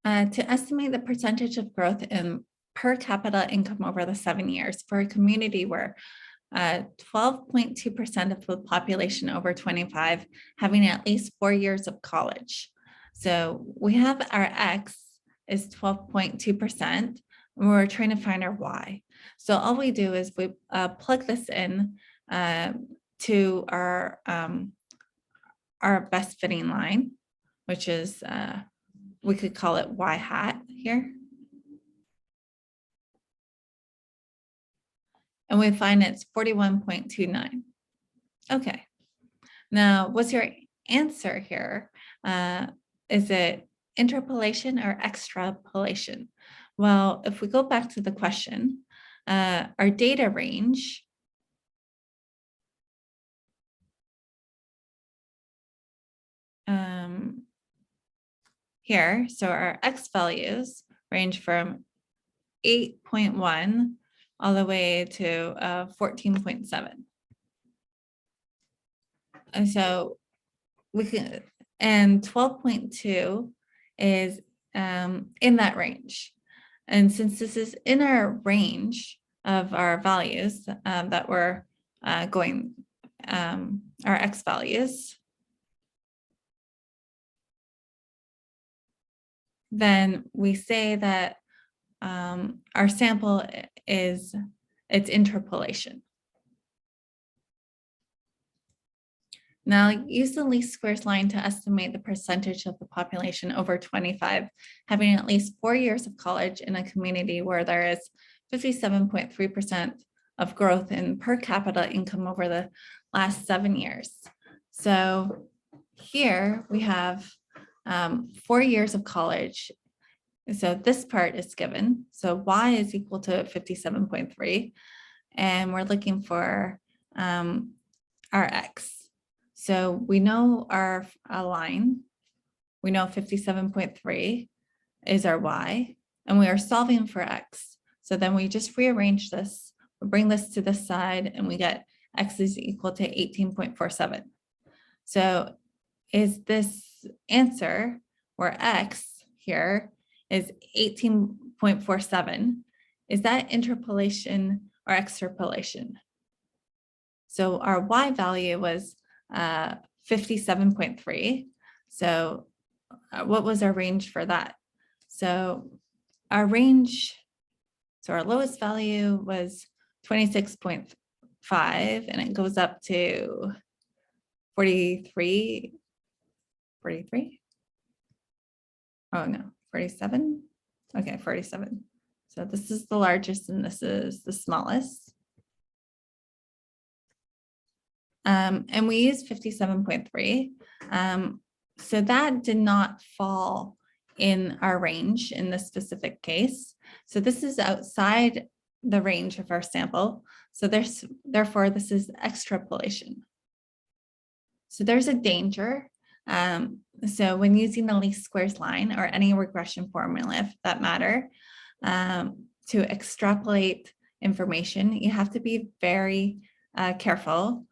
to estimate the percentage of growth in per capita income over the 7 years for a community where 12.2% of the population over 25 having at least 4 years of college. So we have our X is 12.2%, and we're trying to find our Y. So all we do is we plug this in to our best fitting line, which is, we could call it Y hat here. And we find it's 41.29. Okay. Now, what's your answer here? Is it interpolation or extrapolation? Well, if we go back to the question, our data range here, so our X values range from 8.1 all the way to 14.7. And so we can, and 12.2 is in that range. And since this is in our range of our values that we're going, our X values, then we say that our sample is its interpolation. Now use the least squares line to estimate the percentage of the population over 25 having at least 4 years of college in a community where there is 57.3% of growth in per capita income over the last 7 years. So here we have 4 years of college. So this part is given. So Y is equal to 57.3, and we're looking for our X. So we know our line, we know 57.3 is our Y, and we are solving for X. So then we just rearrange this, we bring this to this side, and we get X is equal to 18.47. So is this answer where X here is 18.47, is that interpolation or extrapolation? So our Y value was 57.3. So what was our range for that? So our range, so our lowest value was 26.5, and it goes up to 43. Oh no, 47. Okay, 47. So this is the largest and this is the smallest. And we use 57.3. So that did not fall in our range in this specific case. So this is outside the range of our sample. So therefore, this is extrapolation. So there's a danger. So when using the least squares line or any regression formula, for that matter, to extrapolate information, you have to be very careful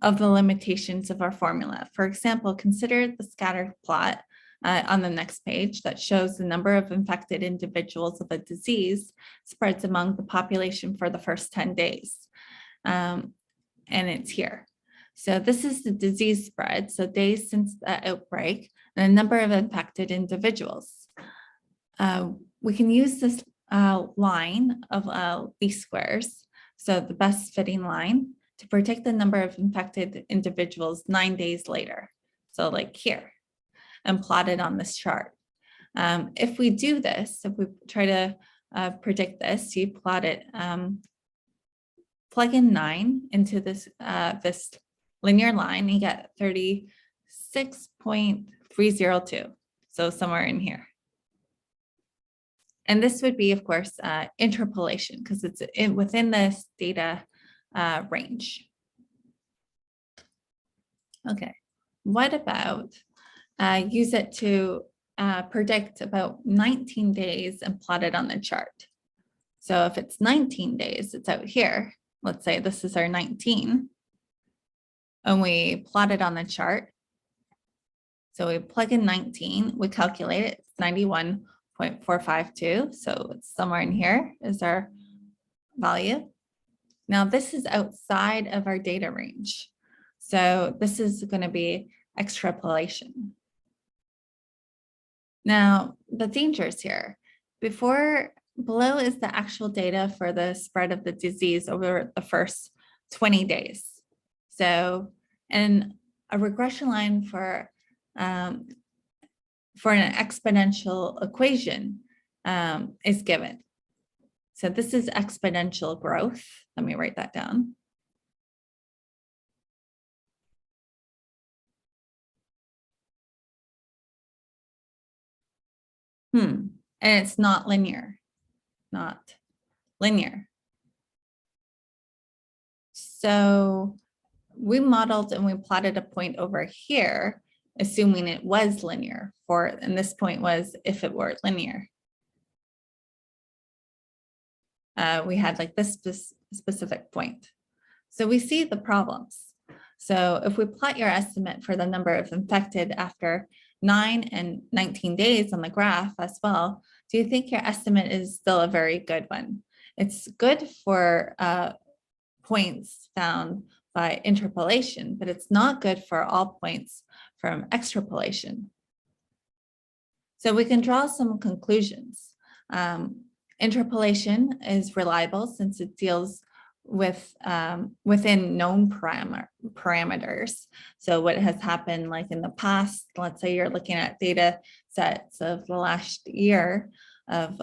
of the limitations of our formula. For example, consider the scatter plot on the next page that shows the number of infected individuals of a disease spreads among the population for the first 10 days. And it's here. So this is the disease spread, so days since the outbreak, and the number of infected individuals. We can use this line of least squares, so the best fitting line, to predict the number of infected individuals 9 days later. So like here, and plot it on this chart. If we do this, if we try to predict this, you plot it, plug in 9 into this, this linear line, you get 36.302. So somewhere in here. And this would be, of course, interpolation, because it's within this data range. Okay, what about use it to predict about 19 days and plot it on the chart? So if it's 19 days, it's out here. Let's say this is our 19. And we plot it on the chart. So we plug in 19, we calculate it, it's 91.452. So it's somewhere in here is our value. Now this is outside of our data range. So this is going to be extrapolation. Now the dangers here, below is the actual data for the spread of the disease over the first 20 days. So, and a regression line for an exponential equation is given. So this is exponential growth. Let me write that down. And it's not linear, So we modeled and we plotted a point over here, assuming it was linear and this point was if it were linear. We had like this specific point. So we see the problems. So if we plot your estimate for the number of infected after 9 and 19 days on the graph as well, do you think your estimate is still a very good one? It's good for points found by interpolation, but it's not good for all points from extrapolation. So we can draw some conclusions. Interpolation is reliable since it deals with within known parameters. So what has happened like in the past, let's say you're looking at data sets of the last year of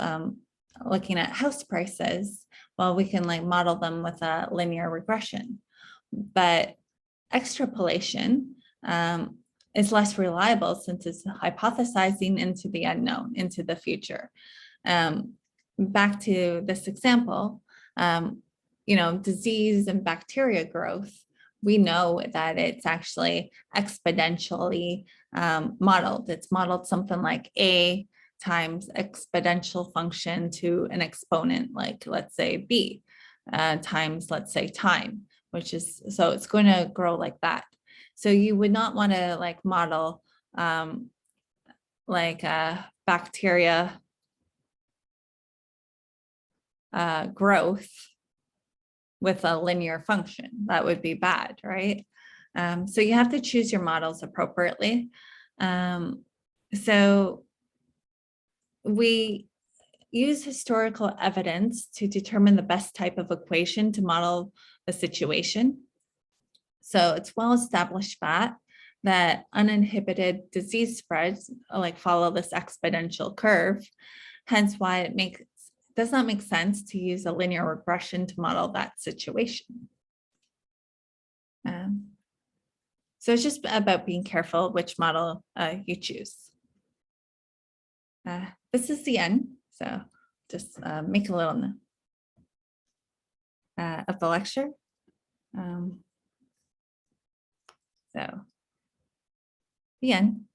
looking at house prices, well, we can like model them with a linear regression. But extrapolation is less reliable since it's hypothesizing into the unknown, into the future. Back to this example, disease and bacteria growth, we know that it's actually exponentially modeled. It's modeled something like A times exponential function to an exponent, like let's say B times, let's say time, which is, so it's going to grow like that. So you would not want to like model bacteria growth with a linear function. That would be bad, right? So you have to choose your models appropriately. So we use historical evidence to determine the best type of equation to model the situation. So it's well established that uninhibited disease spreads like follow this exponential curve, hence why it does not make sense to use a linear regression to model that situation. So it's just about being careful which model you choose. this is the end. So just make a little note of the lecture. So the end.